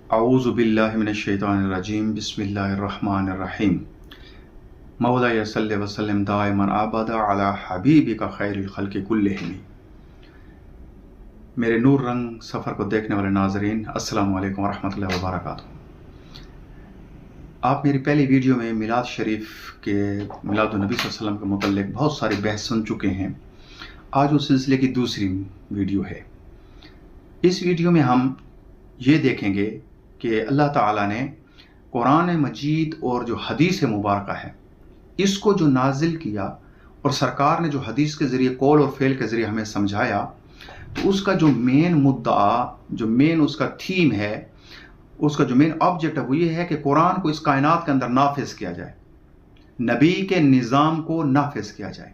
अऊज़ु बिल्लाहि मिनश्शैतानिर्रजीम बिस्मिल्लाहिर्रहमानिर्रहीम मौला सल्लि व सल्लिम दाइमन अबदा अला हबीबिका खैरिल खल्क़ि कुल्लिहिम। मेरे नूर रंग सफ़र को देखने वाले नाज़रीन, अस्सलामु अलैकुम व रहमतुल्लाहि व बरकातुहू। आप मेरी पहली वीडियो में मिलाद शरीफ के मिलादुन नबी सल्लल्लाहु अलैहि वसल्लम के मुतल्लिक़ बहुत सारी बहस सुन चुके हैं। आज उस सिलसिले की दूसरी वीडियो है। इस वीडियो में हम ये देखेंगे कि अल्लाह ताला ने कुरान मजीद और जो हदीस मुबारक है इसको जो नाजिल किया और सरकार ने जो हदीस के ज़रिए कौल और फ़ेल के ज़रिए हमें समझाया, तो उसका जो मेन मुद्दा, जो मेन उसका थीम है, उसका जो मेन ऑब्जेक्ट है वो ये है कि कुरान को इस कायनात के अंदर नाफिज किया जाए, नबी के निज़ाम को नाफिज किया जाए।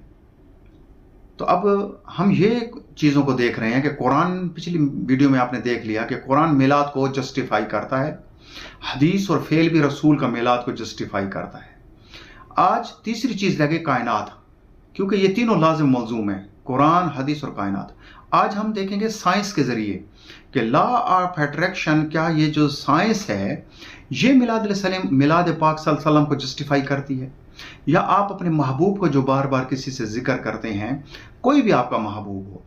तो अब हम ये चीज़ों को देख रहे हैं कि कुरान, पिछली वीडियो में आपने देख लिया कि कुरान मिलाद को जस्टिफाई करता है, हदीस और फेल भी रसूल का मिलाद को जस्टिफाई करता है। आज तीसरी चीज़ लगे कायनात, क्योंकि ये तीनों लाजिम मौजूम है, कुरान, हदीस और कायनात। आज हम देखेंगे साइंस के ज़रिए कि लॉ ऑफ अट्रैक्शन, क्या ये जो साइंस है ये मिलाद पाक सल्लल्लाहु अलैहि वसल्लम को जस्टिफाई करती है, या आप अपने महबूब को जो बार बार किसी से जिक्र करते हैं, कोई भी आपका महबूब हो,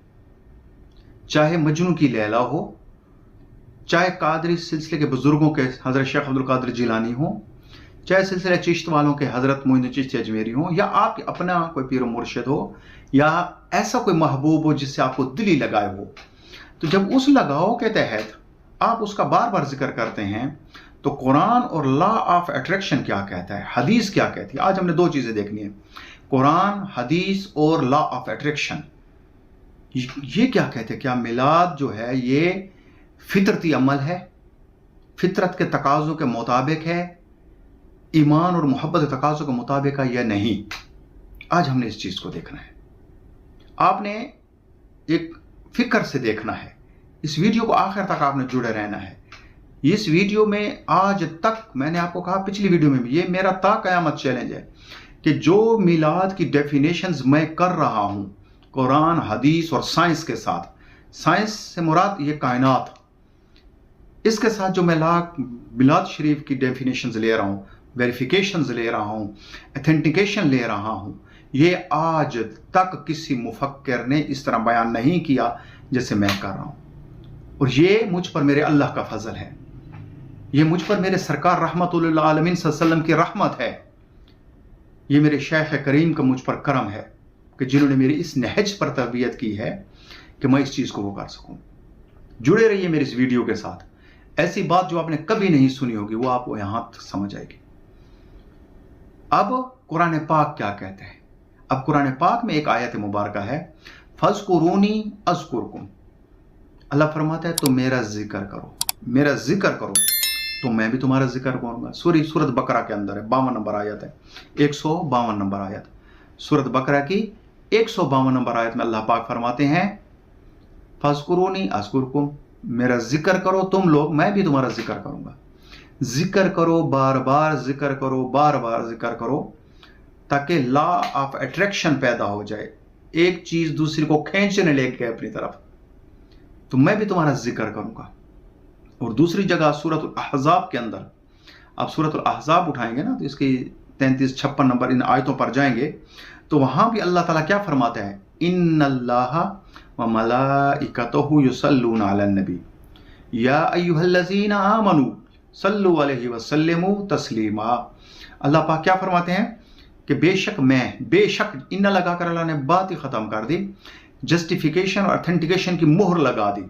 चाहे मजनू की लैला हो, चाहे कादरी सिलसिले के बुजुर्गों के हज़रत शेख अब्दुल कादिर जिलानी हो, चाहे सिलसिले चिश्त वालों के हज़रत मोइनुद्दीन चिश्ती अजमेरी हो, या आपके अपना कोई पीर मुर्शिद हो, या ऐसा कोई महबूब हो जिससे आपको दिली लगाए हो, तो जब उस लगाव के तहत आप उसका बार बार जिक्र करते हैं, तो कुरान और लॉ ऑफ अट्रैक्शन क्या कहता है, हदीस क्या कहती है। आज हमने दो चीज़ें देखनी है, कुरान, हदीस और लॉ ऑफ अट्रैक्शन। ये क्या कहते हैं, क्या मिलाद जो है ये फितरती अमल है, फितरत के तकाज़ों के मुताबिक है, ईमान और मोहब्बत के तकाज़ों के मुताबिक है या नहीं। आज हमने इस चीज़ को देखना है। आपने एक फिक्र से देखना है, इस वीडियो को आखिर तक आपने जुड़े रहना है। इस वीडियो में आज तक मैंने आपको कहा, पिछली वीडियो में भी, ये मेरा ता क़यामत चैलेंज है कि जो मिलाद की डेफिनेशंस मैं कर रहा हूं कुरान, हदीस और साइंस के साथ, साइंस से मुराद ये कायनात, इसके साथ जो मैं मिलाद शरीफ की डेफिनेशंस ले रहा हूं, वेरिफिकेशंस ले रहा हूं, ऑथेंटिकेशन ले रहा हूं, ये आज तक किसी मुफक्किर ने इस तरह बयान नहीं किया जैसे मैं कर रहा हूं। और ये मुझ पर मेरे अल्लाह का फजल है, ये मुझ पर मेरे सरकार रहमतुल लिल आलमीन सल्लल्लाहु अलैहि वसल्लम की रहमत है, ये मेरे शेख करीम का मुझ पर करम है कि जिन्होंने मेरी इस नहज पर तरबियत की है कि मैं इस चीज़ को वो कर सकूं। जुड़े रहिए मेरी इस वीडियो के साथ, ऐसी बात जो आपने कभी नहीं सुनी होगी वो आपको यहाँ समझ आएगी। अब कुरान पाक क्या कहते हैं। अब कुरान पाक में एक आयत मुबारक है, फज़कुरूनी अज़कुरकुम। अल्लाह फरमाता है तो मेरा जिक्र करो, मेरा जिक्र करो तो मैं भी तुम्हारा जिक्र करूंगा। सूरत बकरा के अंदर है, 52 नंबर आयत है, 152 नंबर आयत, सूरत बकरा की 152 नंबर आयत में अल्लाह पाक फरमाते हैं, फज़कुरूनी अज़कुरकुम, मेरा जिक्र करो तुम लोग, मैं भी तुम्हारा जिक्र करूंगा। जिक्र करो, बार बार जिक्र करो, बार बार जिक्र करो, ताकि लॉ ऑफ अट्रैक्शन पैदा हो जाए, एक चीज दूसरी को खींचने लेके अपनी तरफ, तो मैं भी तुम्हारा जिक्र करूंगा। और दूसरी जगह सूरत अहज़ाब के अंदर, आप सूरत अहज़ाब उठाएंगे ना तो इसकी 33-56 नंबर इन आयतों पर जाएंगे, तो वहां भी अल्लाह ताला क्या फरमाता है, इन्नल्लाहा व मलाइकतहु युसल्लूना अलन नबी या अय्युहल्लज़ीना आमनू सल्लु अलैहि व सल्लिमू तस्लीमा। अल्लाह पाक क्या फरमाते हैं कि बेशक इन्ना लगा कर अल्लाह ने बात ही ख़त्म कर दी, जस्टिफिकेशन और ऑथेंटिकेशन की मोहर लगा दी,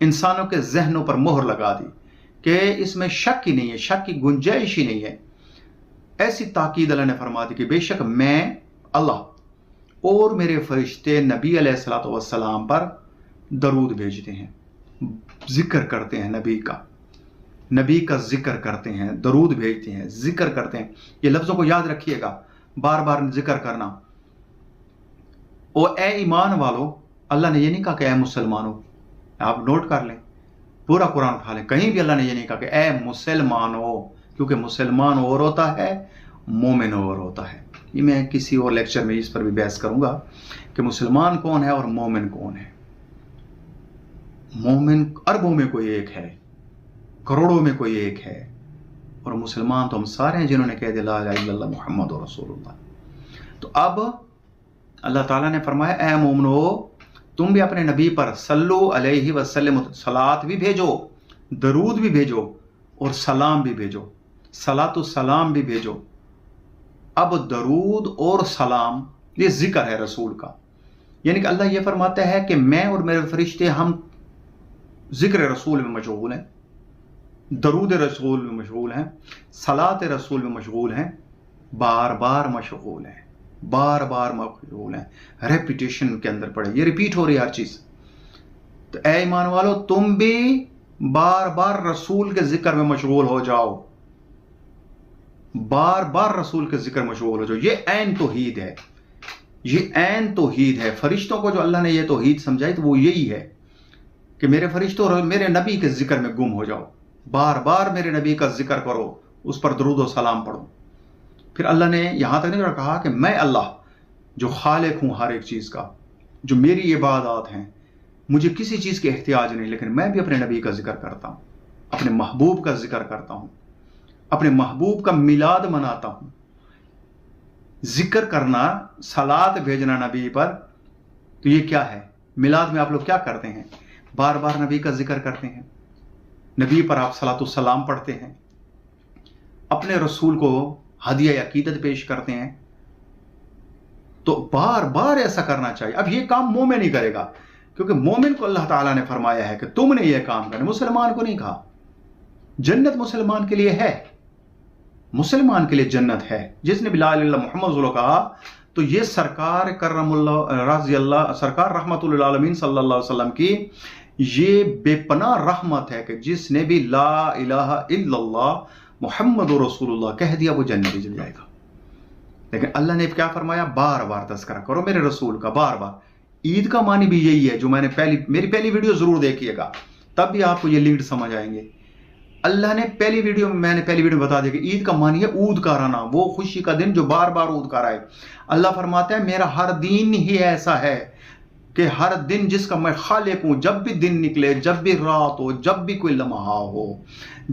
इंसानों के जहनों पर मोहर लगा दी कि इसमें शक ही नहीं है, शक की गुंजाइश ही नहीं है। ऐसी ताकीद अल्लाह ने फरमा दी कि बेशक मैं अल्लाह और मेरे फरिश्ते नबी अलैहिस्सलातु वस्सलाम पर दरूद भेजते हैं, जिक्र करते हैं, नबी का जिक्र करते हैं, दरूद भेजते हैं, जिक्र करते हैं। ये लफ्ज़ों को याद रखिएगा, बार बार जिक्र करना। ओ ए ईमान वालो, अल्लाह ने ये नहीं कहा कि ए मुसलमानों, आप नोट कर लें, पूरा कुरान उठा लें, कहीं भी अल्लाह ने ये नहीं कहा कि ए मुसलमानों, क्योंकि मुसलमान और होता है, मोमिन और होता है। ये मैं किसी और लेक्चर में इस पर भी बहस करूंगा कि मुसलमान कौन है और मोमिन कौन है। मोमिन अरबों में कोई एक है, करोड़ों में कोई एक है, और मुसलमान तो हम सारे हैं जिन्होंने कह दिया ला इलाहा इल्लल्लाह मुहम्मद रसूलुल्लाह। तो अब अल्लाह ताला ने फरमाया, ऐ मोमिनो तुम भी अपने नबी पर सल्लु अलैहि वसल्लम, सलात भी भेजो, दरूद भी भेजो और सलाम भी भेजो, सलातो सलाम भी भेजो। अब दरूद और सलाम ये जिक्र है रसूल का, यानी कि अल्लाह ये फरमाता है कि मैं और मेरे फरिश्ते हम जिक्र रसूल में मशगूल हैं, दरूद रसूल में मशगूल हैं, सलात रसूल में मशगूल हैं, बार बार मशगूल हैं, बार बार मशगूल हैं, रेपिटेशन के अंदर पड़े, ये रिपीट हो रही है हर चीज। तो ऐ ईमान वालो तुम भी बार बार रसूल के जिक्र में मशगूल हो जाओ, बार बार रसूल के जिक्र में मशगूल हो जाओ। ये ऐन तौहीद है, ये ऐन तौहीद है। फरिश्तों को जो अल्लाह ने ये तौहीद समझाई तो वो यही है कि मेरे फरिश्तों और मेरे नबी के जिक्र में गुम हो जाओ, बार बार मेरे नबी का जिक्र करो, उस पर दरूद और सलाम पढ़ो। फिर अल्लाह ने यहां तक नहीं कहा कि मैं अल्लाह जो खालिक हूं हर एक चीज का, जो मेरी इबादत हैं, मुझे किसी चीज की एहतियाज नहीं, लेकिन मैं भी अपने नबी का जिक्र करता हूं, अपने महबूब का जिक्र करता हूं, अपने महबूब का मिलाद मनाता हूं। जिक्र करना, सलात भेजना नबी पर, तो ये क्या है? मिलाद में आप लोग क्या करते हैं? बार बार नबी का जिक्र करते हैं, नबी पर आप सलातो सलाम पढ़ते हैं, अपने रसूल को हदिया अकीदत पेश करते हैं। तो बार बार ऐसा करना चाहिए। अब ये काम मोमिन नहीं करेगा, क्योंकि मोमिन को अल्लाह ताला ने फरमाया है कि तुमने ये काम करना, मुसलमान को नहीं कहा। जन्नत मुसलमान के लिए है, मुसलमान के लिए जन्नत है। जिसने भी ला इलाहा इल्लल्लाह मुहम्मद रसूलुल्लाह कहा तो ये सरकार करमुल्लाह रज़ी अल्लाह, सरकार रहमतुल आलमीन सल्लल्लाहु अलैहि वसल्लम की ये बेपनाह रहमत है कि जिसने भी ला इलाहा इल्लल्लाह मुहम्मद रसूलुल्लाह कह दिया वो जन्नती चल जाएगा। लेकिन अल्लाह ने क्या फरमाया? बार बार तज़किरा करो मेरे रसूल का, बार बार। ईद का मानी भी यही है, जो मैंने मेरी पहली वीडियो जरूर देखिएगा, तब भी आपको ये लिंक समझ आएंगे। अल्लाह ने मैंने पहली वीडियो में बता दिया कि ईद का मानी है ऊद कराना, वो खुशी का दिन जो बार बार ऊद कराए। अल्लाह फरमाता है मेरा हर दिन ही ऐसा है कि हर दिन जिसका मैं खालिक हूं, जब भी दिन निकले, जब भी रात हो, जब भी कोई लम्हा हो,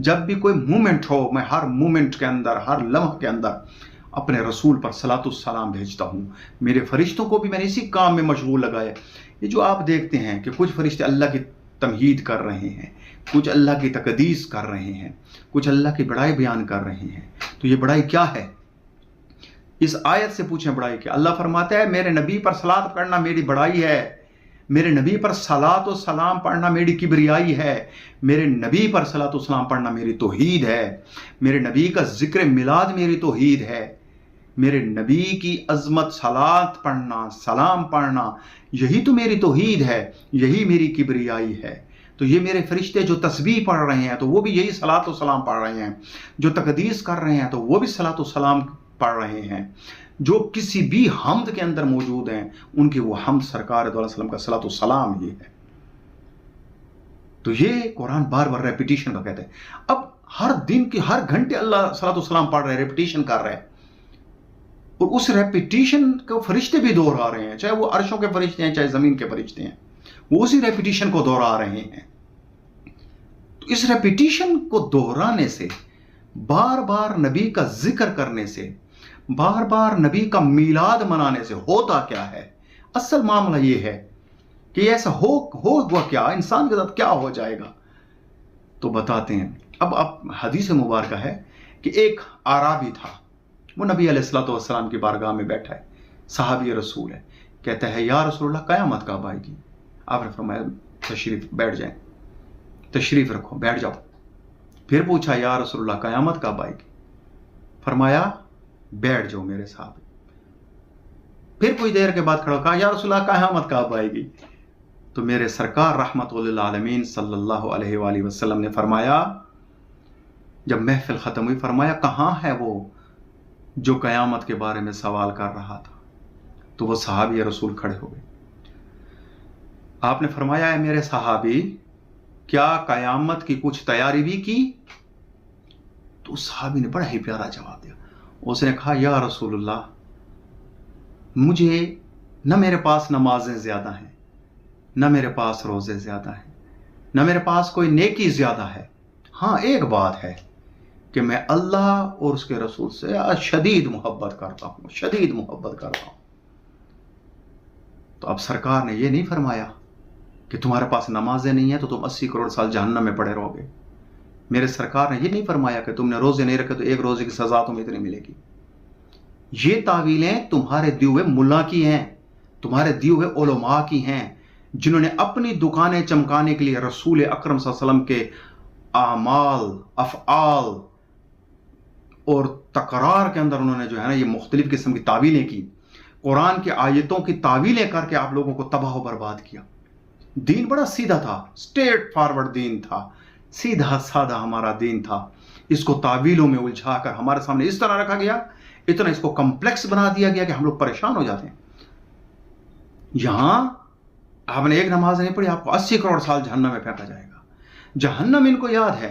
जब भी कोई मोमेंट हो, मैं हर मोमेंट के अंदर, हर लम्हे के अंदर अपने रसूल पर सलातो सलाम भेजता हूं। मेरे फरिश्तों को भी मैंने इसी काम में मशगूल लगाया। ये जो आप देखते हैं कि कुछ फरिश्ते अल्लाह की तमहीद कर रहे हैं, कुछ अल्लाह की तकदीस कर रहे हैं, कुछ अल्लाह की बड़ाई बयान कर रहे हैं, तो ये बड़ाई क्या है? इस आयत से पूछें बड़ाई क्या? अल्लाह फरमाता है मेरे नबी पर सलात पढ़ना मेरी बड़ाई है, मेरे नबी पर सलात और सलाम पढ़ना मेरी किबरियाई है, मेरे नबी पर सलात और सलाम पढ़ना मेरी तौहीद है, मेरे नबी का जिक्र मिलाद मेरी तौहीद है, मेरे नबी की अजमत सलात पढ़ना, सलाम पढ़ना, यही तो मेरी तौहीद है, यही मेरी किबरियाई है। तो ये मेरे फरिश्ते जो तस्बीह पढ़ रहे हैं तो वो भी यही सलात और सलाम पढ़ रहे हैं, जो तकदीस कर रहे हैं तो वो भी सलात और सलाम पढ़ रहे हैं, जो किसी भी हमद के अंदर मौजूद हैं उनकी वो हमद सरकार दो अलैहि वसल्लम का सलातो सलाम ही है। तो ये कुरान बार बार रेपिटेशन का कहते हैं। अब हर दिन के हर घंटे अल्लाह सलातो सलाम पढ़ रहे हैं, रेपिटेशन कर रहे हैं, और उस रेपिटेशन को फरिश्ते भी दोहरा रहे हैं, चाहे वो अर्शों के फरिश्ते हैं चाहे जमीन के फरिश्ते हैं, वो उसी रेपिटेशन को दोहरा रहे हैं। तो इस रेपिटेशन को दोहराने से, बार बार नबी का जिक्र करने से, बार बार नबी का मीलाद मनाने से होता क्या है? असल मामला ये है कि ऐसा होगा क्या, इंसान के साथ क्या हो जाएगा? तो बताते हैं। अब हदीस मुबारक है कि एक आराबी था, वो नबी अलैहिस्सलाम की बारगाह में बैठा है, सहाबी रसूल है, कहता है या रसूलल्लाह क़यामत कब आएगी? आपने फरमाया तशरीफ बैठ जाए, तशरीफ रखो, बैठ जाओ। फिर पूछा या रसूलल्लाह क़यामत कब आएगी? फरमाया बैठ जाओ मेरे साथ। फिर कुछ देर के बाद खड़ा, कहा या रसूलल्लाह क़यामत कब आएगी? तो मेरे सरकार रहमतुल आलमीन सल्लल्लाहु अलैहि वसल्लम ने फरमाया, जब महफिल खत्म हुई, फरमाया कहाँ है वो जो क़यामत के बारे में सवाल कर रहा था? तो वो सहाबी रसूल खड़े हो गए। आपने फरमाया है मेरे सहाबी, क्या क़यामत की कुछ तैयारी भी की? तो उस सहाबी ने बड़ा ही प्यारा जवाब दिया। उसने कहा या रसूलुल्लाह, मुझे न मेरे पास नमाजें ज्यादा हैं, न मेरे पास रोजे ज्यादा हैं, न मेरे पास कोई नेकी ज्यादा है, ہاں ایک بات ہے کہ میں اللہ اور اس کے رسول سے شدید محبت کرتا ہوں، شدید محبت کرتا ہوں۔ تو اب سرکار نے یہ نہیں فرمایا کہ تمہارے پاس نمازیں نہیں ہیں تو تم 80 کروڑ سال جہنم میں پڑے رہو گے۔ میرے سرکار نے یہ نہیں فرمایا کہ تم نے روزے نہیں رکھے تو ایک روزے کی سزا تمہیں اتنی ملے گی۔ یہ تعویلیں تمہارے دیے ہوئے ملا کی ہیں، تمہارے دیے ہوئے علماء کی ہیں، جنہوں نے اپنی دکانیں چمکانے کے لیے رسول اکرم صلی اللہ علیہ وسلم کے اعمال، افعال اور تکرار کے اندر انہوں نے جو ہے نا یہ مختلف قسم کی تعویلیں کی، قرآن کی آیتوں کی تعویلیں کر کے آپ لوگوں کو تباہ و برباد کیا۔ دین بڑا سیدھا تھا، اسٹریٹ فارورڈ دین تھا، سیدھا سادہ ہمارا دین تھا۔ اس کو تعویلوں میں الجھا کر ہمارے سامنے اس طرح رکھا گیا، اتنا اس کو کمپلیکس بنا دیا گیا کہ ہم لوگ پریشان ہو جاتے ہیں۔ یہاں آپ نے ایک نماز نہیں پڑھی، آپ کو 80 کروڑ سال جہنم میں پھینکا جائے گا۔ جہنم ان کو یاد ہے،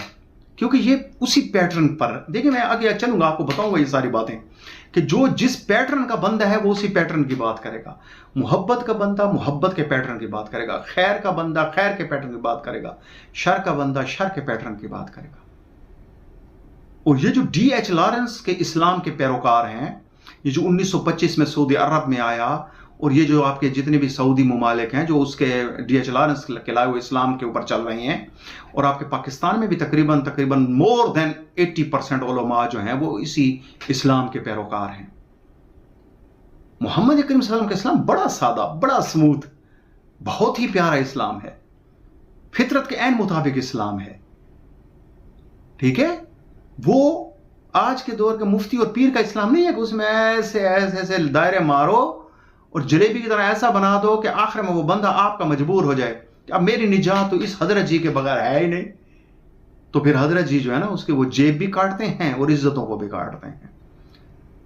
کیونکہ یہ اسی پیٹرن پر، دیکھیں میں آگے چلوں گا آپ کو بتاؤں گا یہ ساری باتیں، کہ جو جس پیٹرن کا بندہ ہے وہ اسی پیٹرن کی بات کرے گا۔ محبت کا بندہ محبت کے پیٹرن کی بات کرے گا، خیر کا بندہ خیر کے پیٹرن کی بات کرے گا، شر کا بندہ شر کے پیٹرن کی بات کرے گا۔ اور یہ جو ڈی ایچ لارنس کے اسلام کے پیروکار ہیں، یہ جو 1925 میں سعودی عرب میں آیا، اور یہ جو آپ کے جتنے بھی سعودی ممالک ہیں جو اس کے ڈی ایچ لارنس کے لائے ہوئے اسلام کے اوپر چل رہے ہیں، اور آپ کے پاکستان میں بھی تقریباً مور دین 80% علماء جو ہیں وہ اسی اسلام کے پیروکار ہیں۔ محمد اکرم صلی اللہ علیہ وسلم کا اسلام بڑا سادہ، بڑا سموتھ، بہت ہی پیارا اسلام ہے، فطرت کے عین مطابق اسلام ہے، ٹھیک ہے؟ وہ آج کے دور کے مفتی اور پیر کا اسلام نہیں ہے کہ اس میں ایسے ایسے ایسے دائرے مارو اور جلیبی کی طرح ایسا بنا دو کہ آخر میں وہ بندہ آپ کا مجبور ہو جائے کہ اب میری نجات تو اس حضرت جی کے بغیر ہے ہی نہیں۔ تو پھر حضرت جی جو ہے نا اس کے وہ جیب بھی کاٹتے ہیں اور عزتوں کو بھی کاٹتے ہیں۔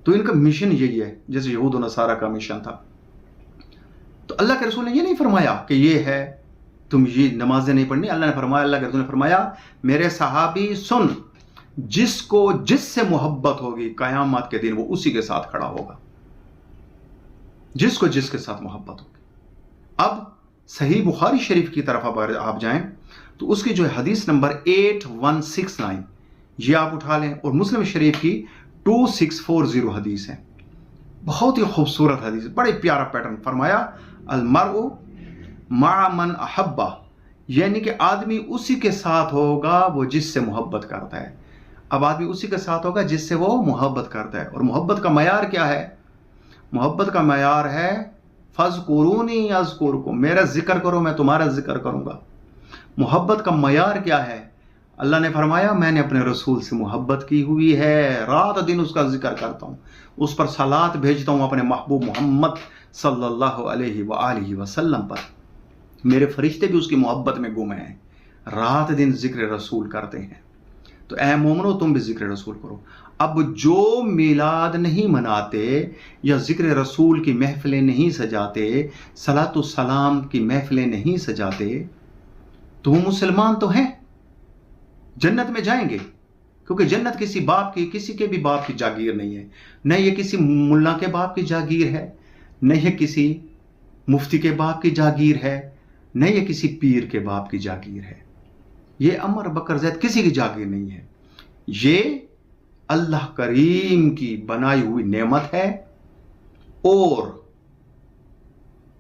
تو ان کا مشن یہی ہے، جیسے یہود و نصارہ کا مشن تھا۔ تو اللہ کے رسول نے یہ نہیں فرمایا کہ یہ ہے تم یہ نمازیں نہیں پڑھنی۔ اللہ نے فرمایا، اللہ کے رسول نے فرمایا، میرے صحابی سن، جس کو جس سے محبت ہوگی قیامت کے دن وہ اسی کے ساتھ کھڑا ہوگا، جس کو جس کے ساتھ محبت ہوگی۔ اب صحیح بخاری شریف کی طرف اگر آپ جائیں تو اس کی جو حدیث نمبر 8169 یہ آپ اٹھا لیں، اور مسلم شریف کی 2640 حدیث ہے، بہت ہی خوبصورت حدیث، بڑے پیارا پیٹرن فرمایا، المرء مع من احبہ، یعنی کہ آدمی اسی کے ساتھ ہوگا وہ جس سے محبت کرتا ہے۔ اب آدمی اسی کے ساتھ ہوگا جس سے وہ محبت کرتا ہے، اور محبت کا معیار کیا ہے؟ محبت کا معیار ہے فَاذْكُرُونِي أَذْكُرْكُمْ، میرا ذکر کرو میں تمہارا ذکر کروں گا۔ محبت کا معیار کیا ہے؟ اللہ نے فرمایا میں نے اپنے رسول سے محبت کی ہوئی ہے، رات دن اس کا ذکر کرتا ہوں، اس پر صلات بھیجتا ہوں اپنے محبوب محمد صلی اللہ علیہ وآلہ وسلم پر۔ میرے فرشتے بھی اس کی محبت میں گم ہیں، رات دن ذکر رسول کرتے ہیں۔ تو اے مومنو تم بھی ذکر رسول کرو۔ اب جو میلاد نہیں مناتے یا ذکر رسول کی محفلیں نہیں سجاتے، صلاۃ السلام کی محفلیں نہیں سجاتے، تو وہ مسلمان تو ہیں، جنت میں جائیں گے، کیونکہ جنت کسی باپ کی، کسی کے بھی باپ کی جاگیر نہیں ہے، نہ یہ کسی ملا کے باپ کی جاگیر ہے، نہ یہ کسی مفتی کے باپ کی جاگیر ہے، نہ یہ کسی پیر کے باپ کی جاگیر ہے، یہ عمر بکر زید کسی کی جاگیر نہیں ہے، یہ اللہ کریم کی بنائی ہوئی نعمت ہے، اور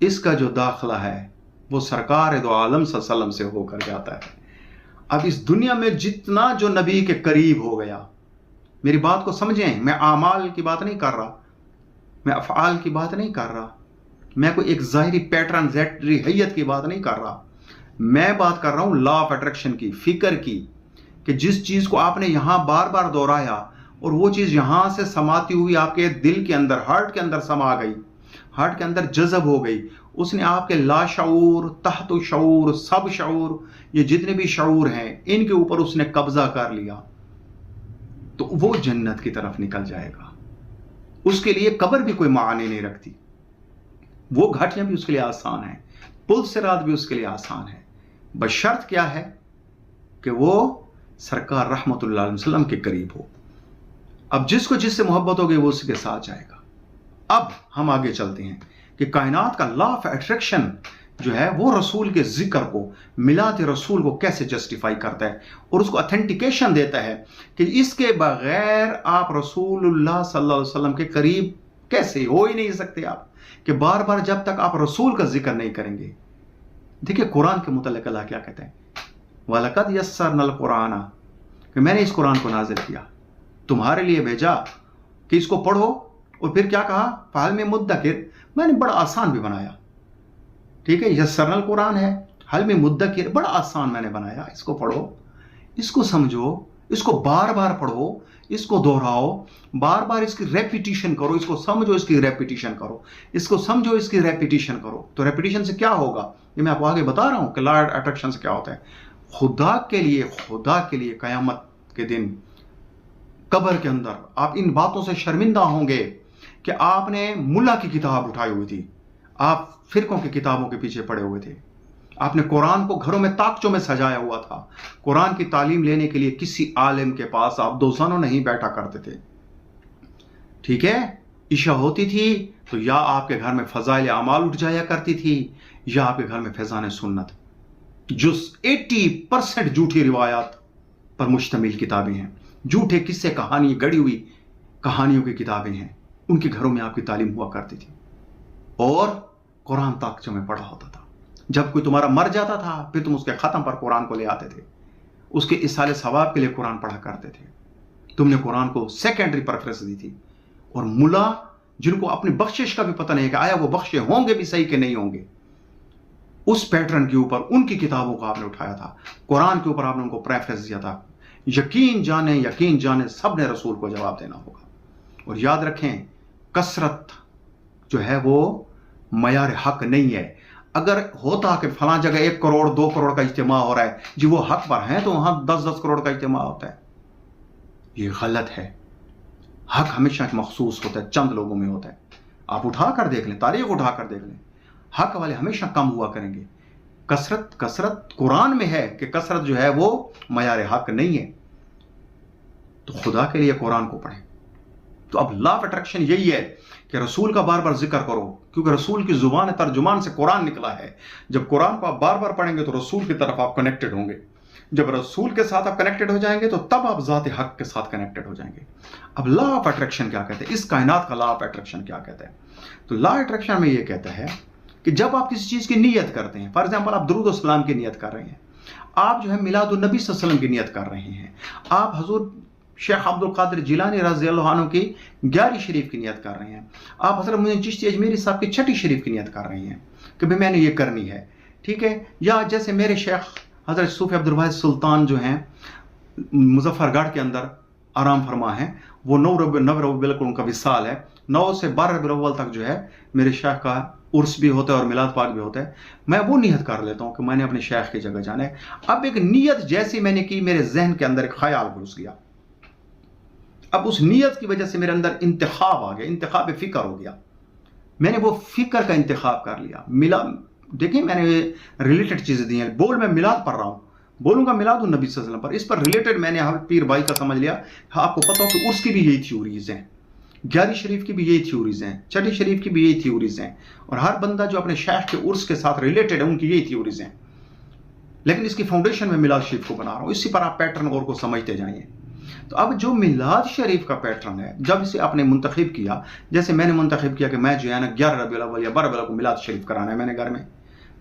اس کا جو داخلہ ہے وہ سرکار دو عالم صلی اللہ علیہ وسلم سے ہو کر جاتا ہے۔ اب اس دنیا میں جتنا جو نبی کے قریب ہو گیا، میری بات کو سمجھیں، میں اعمال کی بات نہیں کر رہا، میں افعال کی بات نہیں کر رہا، میں کوئی ایک ظاہری پیٹرن ذاتی حیت کی بات نہیں کر رہا، میں بات کر رہا ہوں لا آف اٹریکشن کی، فکر کی، کہ جس چیز کو آپ نے یہاں بار بار دہرایا اور وہ چیز یہاں سے سماتی ہوئی آپ کے دل کے اندر، ہارٹ کے اندر سما گئی، ہارٹ کے اندر جذب ہو گئی، اس نے آپ کے لا شعور، تحت شعور، سب شعور، یہ جتنے بھی شعور ہیں ان کے اوپر اس نے قبضہ کر لیا، تو وہ جنت کی طرف نکل جائے گا۔ اس کے لیے قبر بھی کوئی معنی نہیں رکھتی، وہ گھاٹیاں بھی اس کے لیے آسان ہیں، پل صراط بھی اس کے لیے آسان ہے، بشرط کیا ہے کہ وہ سرکار رحمت اللہ علیہ وسلم کے قریب ہو۔ اب جس کو جس سے محبت ہوگی وہ اس کے ساتھ جائے گا۔ اب ہم آگے چلتے ہیں کہ کائنات کا لا آف اٹریکشن جو ہے وہ رسول کے ذکر کو، میلاد رسول کو کیسے جسٹیفائی کرتا ہے اور اس کو اتھینٹیکیشن دیتا ہے کہ اس کے بغیر آپ رسول اللہ صلی اللہ علیہ وسلم کے قریب کیسے ہو ہی نہیں سکتے آپ، کہ بار بار جب تک آپ رسول کا ذکر نہیں کریں گے۔ دیکھیں قرآن کے متعلق اللہ کیا کہتے ہیں، وَلَقَدْ يَسَّرْنَا الْقُرْآنَ، کہ میں نے اس قرآن کو نازل کیا، تمہارے لیے بھیجا کہ اس کو پڑھو، اور پھر کیا کہا، فَهَلْ مِن مُدَّكِرٍ، میں نے بڑا آسان بھی بنایا، ٹھیک ہے، یسرنا القرآن ہے، حل میں مدکر، بڑا آسان میں نے بنایا، اس کو پڑھو، اس کو سمجھو، اس کو بار بار پڑھو، اس کو دہراؤ، بار بار اس کی ریپیٹیشن کرو، اس کو سمجھو، اس کی ریپیٹیشن کرو، اس کو سمجھو، اس کی ریپیٹیشن کرو۔ تو ریپیٹیشن سے کیا ہوگا، یہ میں آپ کو آگے بتا رہا ہوں کہ لا اٹریکشن سے کیا ہوتا ہے۔ خدا کے لیے قیامت کے دن قبر کے اندر آپ ان باتوں سے شرمندہ ہوں گے کہ آپ نے ملا کی کتاب اٹھائی ہوئی تھی، آپ فرقوں کی کتابوں کے پیچھے پڑے ہوئے تھے، آپ نے قرآن کو گھروں میں تاکچوں میں سجایا ہوا تھا، قرآن کی تعلیم لینے کے لیے کسی عالم کے پاس آپ دوزانوں نہیں بیٹھا کرتے تھے، ٹھیک ہے، عشاء ہوتی تھی تو یا آپ کے گھر میں فضائل اعمال اٹھ جایا کرتی تھی، یا آپ کے گھر میں فیضان سنت، جو 80% جھوٹی روایات پر مشتمل کتابیں ہیں، جھوٹے قصے کہانی گڑی ہوئی کہانیوں کی کتابیں ہیں، ان کے گھروں میں آپ کی تعلیم ہوا کرتی تھی، اور قرآن تاکچوں میں پڑھا ہوتا تھا۔ جب کوئی تمہارا مر جاتا تھا پھر تم اس کے ختم پر قرآن کو لے آتے تھے، اس کے اصالہ ثواب کے لیے قرآن پڑھا کرتے تھے، تم نے قرآن کو سیکنڈری پریفرنس دی تھی۔ اور ملا جن کو اپنی بخشش کا بھی پتہ نہیں ہے کہ آیا وہ بخشے ہوں گے بھی صحیح کہ نہیں ہوں گے، اس پیٹرن کے اوپر ان کی کتابوں کو آپ نے اٹھایا تھا، قرآن کے اوپر آپ نے ان کو پریفرنس دیا تھا۔ یقین جانے سب نے رسول کو جواب دینا ہوگا۔ اور یاد رکھیں کثرت جو ہے وہ معیار حق نہیں ہے۔ اگر ہوتا کہ فلاں جگہ 1 کروڑ 2 کروڑ کا اجتماع ہو رہا ہے جی وہ حق پر ہیں تو وہاں 10 کروڑ کا اجتماع ہوتا ہے، یہ غلط ہے۔ حق ہمیشہ مخصوص ہوتا ہے، چند لوگوں میں ہوتا ہے۔ آپ اٹھا کر دیکھ لیں، تاریخ اٹھا کر دیکھ لیں، حق والے ہمیشہ کم ہوا کریں گے۔ کثرت قرآن میں ہے کہ کثرت جو ہے وہ معیار حق نہیں ہے۔ تو خدا کے لیے قرآن کو پڑھیں۔ تو اب لا آف اٹریکشن یہی ہے کہ رسول کا بار بار ذکر کرو، کیونکہ رسول کی زبان ترجمان سے قرآن نکلا ہے۔ جب قرآن کو آپ بار بار پڑھیں گے تو رسول کی طرف آپ کنیکٹڈ ہوں گے، جب رسول کے ساتھ آپ کنیکٹڈ ہو جائیں گے تو تب آپ ذات حق کے ساتھ کنیکٹڈ ہو جائیں گے۔ اب لا آف اٹریکشن کیا کہتے ہیں، اس کائنات کا لا آف اٹریکشن کیا کہتا ہے؟ تو لا اٹریکشن میں یہ کہتا ہے کہ جب آپ کسی چیز کی نیت کرتے ہیں، فار ایگزامپل آپ درود و سلام کی نیت کر رہے ہیں، آپ جو ہے میلاد النبی صلی اللہ علیہ وسلم کی نیت کر رہے ہیں، آپ حضور شیخ عبد القادر جیلانی رضی اللہ عنہ کی 11 شریف کی نیت کر رہے ہیں، آپ حضرت معین چشتی اجمیری صاحب کی 6 شریف کی نیت کر رہے ہیں کہ میں نے یہ کرنی ہے، ٹھیک ہے، یا جیسے میرے شیخ حضرت صوفی عبد الواحد سلطان جو ہیں مظفر گڑھ کے اندر آرام فرما ہیں، وہ 9 ربیع الاول ان کا وصال ہے، 9 سے 12 ربیع الاول تک جو ہے میرے شیخ کا عرس بھی ہوتا ہے اور میلاد پاک بھی ہوتا ہے، میں وہ نیت کر لیتا ہوں کہ میں نے اپنے شیخ کی جگہ جانا ہے۔ اب ایک نیت جیسی میں نے کی، میرے ذہن کے اندر ایک خیال گھس گیا، اب اس نیت کی وجہ سے میرے اندر انتخاب آ گیا، انتخاب فکر ہو گیا، میں نے وہ فکر کا انتخاب کر لیا۔ دیکھیں میں نے ریلیٹڈ چیزیں دی ہیں، میں میلاد پڑھ رہا ہوں، بولوں گا میلاد النبی صلی اللہ علیہ وسلم پر، اس پر ریلیٹڈ میں نے پیر بھائی کا سمجھ لیا، آپ کو پتا ہو کہ عرس کی بھی یہی تھیوریز ہیں، 11 شریف کی بھی یہی تھیوریز ہیں، 6 شریف کی بھی یہی تھیوریز ہیں، اور ہر بندہ جو اپنے شیخ کے عرس کے ساتھ ریلیٹڈ ہے ان کی یہی تھیوریز ہیں، لیکن اس کی فاؤنڈیشن میں میلاد شریف کو بنا رہا ہوں، اسی پر آپ پیٹرن اور کو سمجھتے جائیں۔ تو اب جو میلاد شریف کا پیٹرن ہے، جب اسے آپ نے منتخب کیا، جیسے میں نے منتخب کیا کہ میں جو ہے نا 11 ربیع الاول یا 12 ربیع الاول کو میلاد شریف کرانا ہے میں نے گھر میں،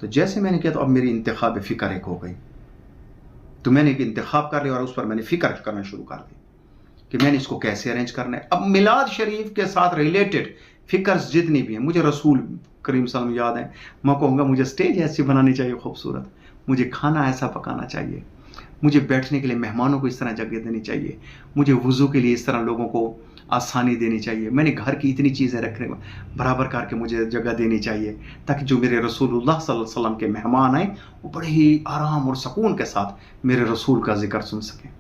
تو جیسے میں نے کیا تو اب میری انتخاب فکر ایک ہو گئی، تو میں نے ایک انتخاب کر لیا اور اس پر میں نے فکر کرنا شروع کر دی کہ میں نے اس کو کیسے ارینج کرنا ہے۔ اب میلاد شریف کے ساتھ ریلیٹڈ فکرز جتنی بھی ہیں، مجھے رسول کریم صلی اللہ علیہ وسلم یاد ہیں، میں کہوں گا مجھے سٹیج ایسی بنانی چاہیے خوبصورت، مجھے کھانا ایسا پکانا چاہیے، مجھے بیٹھنے کے لیے مہمانوں کو اس طرح جگہ دینی چاہیے، مجھے وضو کے لیے اس طرح لوگوں کو آسانی دینی چاہیے، میں نے گھر کی اتنی چیزیں رکھنے برابر کر کے مجھے جگہ دینی چاہیے تاکہ جو میرے رسول اللہ صلی اللہ علیہ وسلم کے مہمان آئیں وہ بڑے ہی آرام اور سکون کے ساتھ میرے رسول کا ذکر سن سکیں،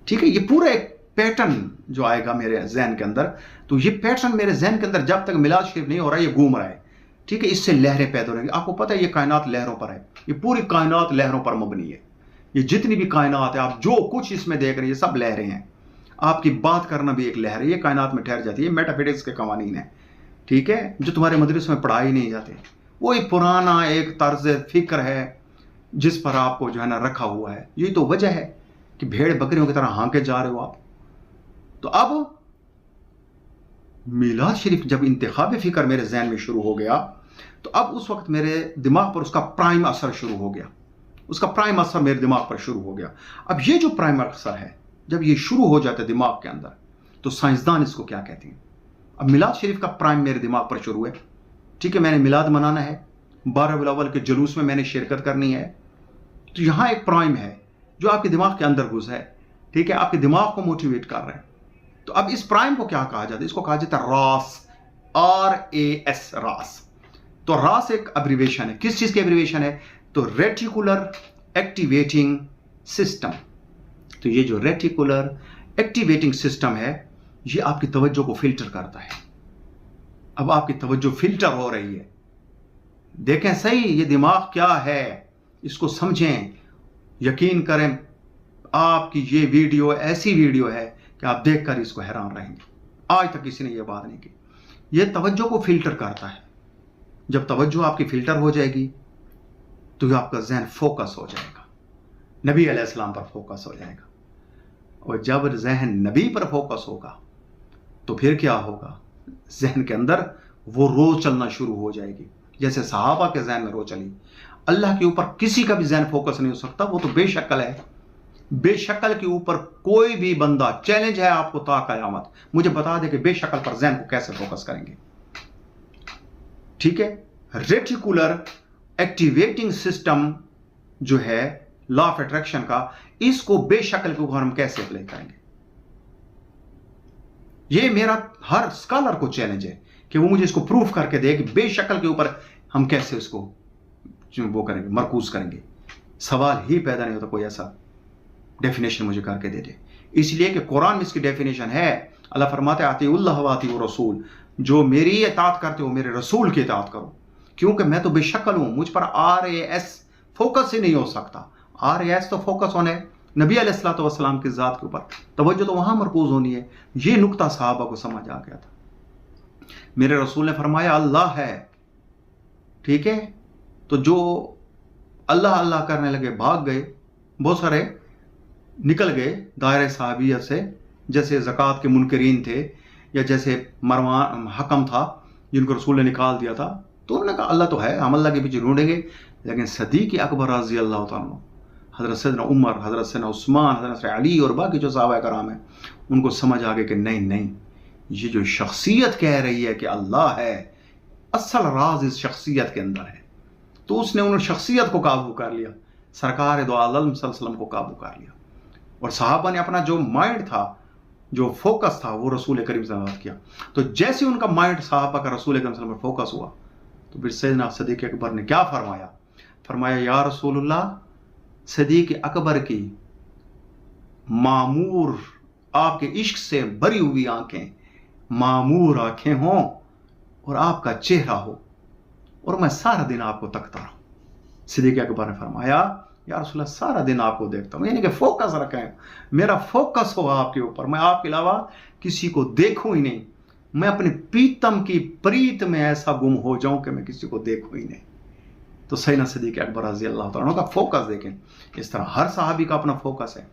ٹھیک ہے۔ یہ پورا ایک پیٹرن جو آئے گا میرے ذہن کے اندر، تو یہ پیٹرن میرے ذہن کے اندر جب تک میلاد شریف نہیں ہو رہا یہ گھوم رہا ہے، ٹھیک ہے، اس سے لہریں پیدا ہو رہی ہیں۔ آپ کو پتہ ہے یہ کائنات لہروں پر ہے، یہ پوری کائنات لہروں پر مبنی ہے، یہ جتنی بھی کائنات ہے آپ جو کچھ اس میں دیکھ رہے ہیں یہ سب لہریں ہیں، آپ کی بات کرنا بھی ایک لہر ہے، یہ کائنات میں ٹھہر جاتی ہے، یہ میٹا فزکس کے قوانین ہیں، ٹھیک ہے، جو تمہارے مدرسے میں پڑھائی نہیں جاتے، वही पुराना एक तर्ज फिक्र है जिस पर आपको जो है ना रखा हुआ है। यही तो वजह है कि भेड़ बकरियों की तरह हांके जा रहे हो आप। तो अब मीलाद शरीफ जब इंतखाब फिक्र मेरे जहन में शुरू हो गया, तो अब उस वक्त मेरे दिमाग पर उसका प्राइम असर शुरू हो गया, उसका प्राइम असर मेरे दिमाग पर शुरू हो गया। अब ये जो प्राइम असर है जब ये शुरू हो जाता है दिमाग के अंदर, तो साइंसदान इसको क्या कहते हैं। अब मिलाद शरीफ का प्राइम मेरे दिमाग पर शुरू है। ठीक है, मैंने मिलाद मनाना है, 12 रबीउल अव्वल के जुलूस में मैंने शिरकत करनी है। तो यहाँ एक प्राइम है जो आपके दिमाग के अंदर घुसा है। ठीक है, आपके दिमाग को मोटिवेट कर रहे हैं। तो अब इस प्राइम को क्या कहा जाता है? इसको कहा जाता है रास, RAS, रास। तो रास एक एब्रिविएशन है। किस चीज की एब्रिविएशन है? तो रेटिकुलर एक्टिवेटिंग सिस्टम। तो ये जो रेटिकुलर एक्टिवेटिंग सिस्टम है, ये आपकी तवज्जो को फिल्टर करता है। अब आपकी तवज्जो फिल्टर हो रही है। देखें सही ये दिमाग क्या है, इसको समझें, यकीन करें आपकी ये वीडियो ऐसी वीडियो है कि आप देखकर इसको हैरान रहेंगे। आज तक किसी ने ये बात नहीं की। ये तवज्जो को फिल्टर करता है। जब तवज्जो आपकी फिल्टर हो जाएगी तो आपका जहन फोकस हो जाएगा, नबी अलैहिस्सलाम पर फोकस हो जाएगा। और जब जहन नबी पर फोकस होगा तो फिर क्या होगा? जहन के अंदर वो रो चलना शुरू हो जाएगी, जैसे सहाबा के जहन में रो चली। अल्लाह के ऊपर किसी का भी जहन फोकस नहीं हो सकता, वो तो बेशक्ल है। बेशक्ल के ऊपर कोई भी बंदा, चैलेंज है आपको ता कयामत, मुझे बता दे कि बेशक्ल पर जहन को कैसे फोकस करेंगे। ठीक है, रेटिकुलर एक्टिवेटिंग सिस्टम जो है लॉ ऑफ अट्रैक्शन का, इसको बेशक्ल के ऊपर हम कैसे अप्लाई करेंगे? ये मेरा हर स्कॉलर को चैलेंज है कि वो मुझे इसको प्रूफ करके दे कि बेशक्ल के ऊपर हम कैसे इसको वो करेंगे, मरकूज करेंगे। सवाल ही पैदा नहीं होता कोई ऐसा डेफिनेशन मुझे करके दे दे। इसलिए कि कुरान में इसकी डेफिनेशन है। अल्लाह फरमाते आतिउल्लाह व आतिउ रसूल, जो मेरी इताअत करते हो मेरे रसूल की इताअत करो, क्योंकि मैं तो बेशक्ल हूं, मुझ पर RAS फोकस ही नहीं हो सकता। RAS तो फोकस होने नबी अलैहिस्सलातु वस्सलाम की ज़ात के ऊपर, तवज्जो तो वहां मरकूज होनी है। ये नुक्ता सहाबा को समझ आ गया था। मेरे रसूल ने फरमाया अल्लाह है। ठीक है, तो जो अल्लाह अल्लाह करने लगे भाग गए, बहुत सारे निकल गए दायरे साहबियत से, जैसे ज़कात के मुनकरीन थे या जैसे मरवान हकम था जिनको रसूल ने निकाल दिया था। तो उन्होंने कहा अल्लाह तो है, हम अल्लाह के पीछे ढूंढेंगे। लेकिन सदीक़ अकबर रज़ी अल्लाह तआला, हज़रत सैयदना उमर, हज़रत सैयदना उस्मान, हज़रत अली और बाकी जो सहाबा कराम हैं, उनको समझ आ गया कि नहीं नहीं, ये जो शख्सियत कह रही है कि अल्लाह है, असल राज इस शख्सियत के अंदर है। तो उसने उन शख्सियत को काबू कर लिया, सरकार दो आलम सल्लल्लाहु अलैहि वसल्लम को काबू कर लिया। और सहाबा ने अपना जो माइंड था, जो फोकस था, वो रसूल करीम से बात किया। तो जैसे उनका माइंड सहाबा का रसूल करीम सल्लल्लाहु अलैहि वसल्लम पर फोकस हुआ, तो फिर सैयदना सदीक़ अकबर ने क्या फरमाया? फरमाया या रसूलुल्लाह, सदीक़ अकबर की मामूर आपके इश्क से भरी हुई आंखें, मामूर आंखें हों और आपका चेहरा हो और मैं सारा दिन आपको तकता रहूं। सदीक़ अकबर ने फरमाया या रसूलल्लाह, सारा दिन आपको देखता हूं, यानी कि फोकस रखें, मेरा फोकस हो आपके ऊपर, मैं आपके अलावा किसी को देखूं ही नहीं, मैं अपने प्रीतम की प्रीत में ऐसा गुम हो जाऊं कि मैं किसी को देखूं ही नहीं। तो सैयदना सदीक़ अकबर रज़ी अल्लाह तआला का फोकस देखें। इस तरह हर सहाबी का अपना फोकस है।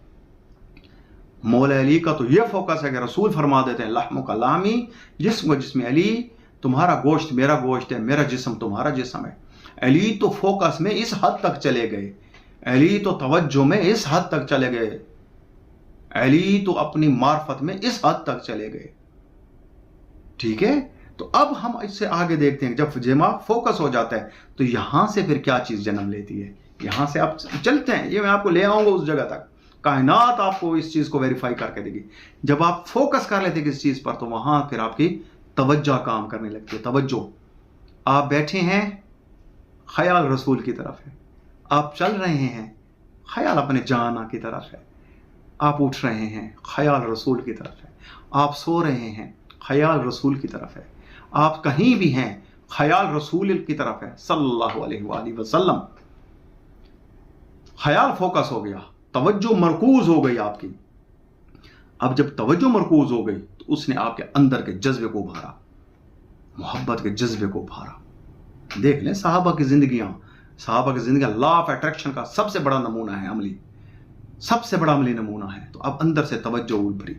मौला अली का तो यह फोकस है कि रसूल फरमा देते हैं लहमुका लामी, जिस्म जिस्म अली, तुम्हारा गोश्त मेरा गोश्त है, मेरा जिस्म तुम्हारा जिस्म है। अली तो फोकस में इस हद तक चले गए, अली तो तवज्जो में इस हद तक चले गए, अली तो अपनी मार्फत में इस हद तक चले गए। ठीक है, तो अब हम इससे आगे देखते हैं, जब दिमाग फोकस हो जाता है तो यहां से फिर क्या चीज जन्म लेती है। यहां से आप चलते हैं, ये मैं आपको ले आऊंगा उस जगह तक, कायनात आपको इस चीज को वेरीफाई करके देगी। जब आप फोकस कर लेते किस चीज पर, तो वहां फिर आपकी तवज्जो काम करने लगती है। तवज्जो, आप बैठे हैं, ख्याल रसूल की तरफ है, आप चल रहे हैं, ख्याल अपने जाना की तरफ है, आप उठ रहे हैं, ख्याल रसूल की तरफ है, आप सो रहे हैं, ख्याल रसूल की तरफ है, आप कहीं भी हैं, ख्याल रसूल की तरफ है सल्लल्लाहु अलैहि वसल्लम। ख्याल फोकस हो गया, तवज्जो मरकूज हो गई आपकी। अब जब तवज्जो मरकूज हो गई तो उसने आपके अंदर के जज्बे को उभारा, मोहब्बत के जज्बे को उभारा। देख लें सहाबा की जिंदगियां लॉ ऑफ अट्रैक्शन का सबसे बड़ा नमूना है, सबसे बड़ा अमली नमूना है। तो अब अंदर से तवज्जो उभरी,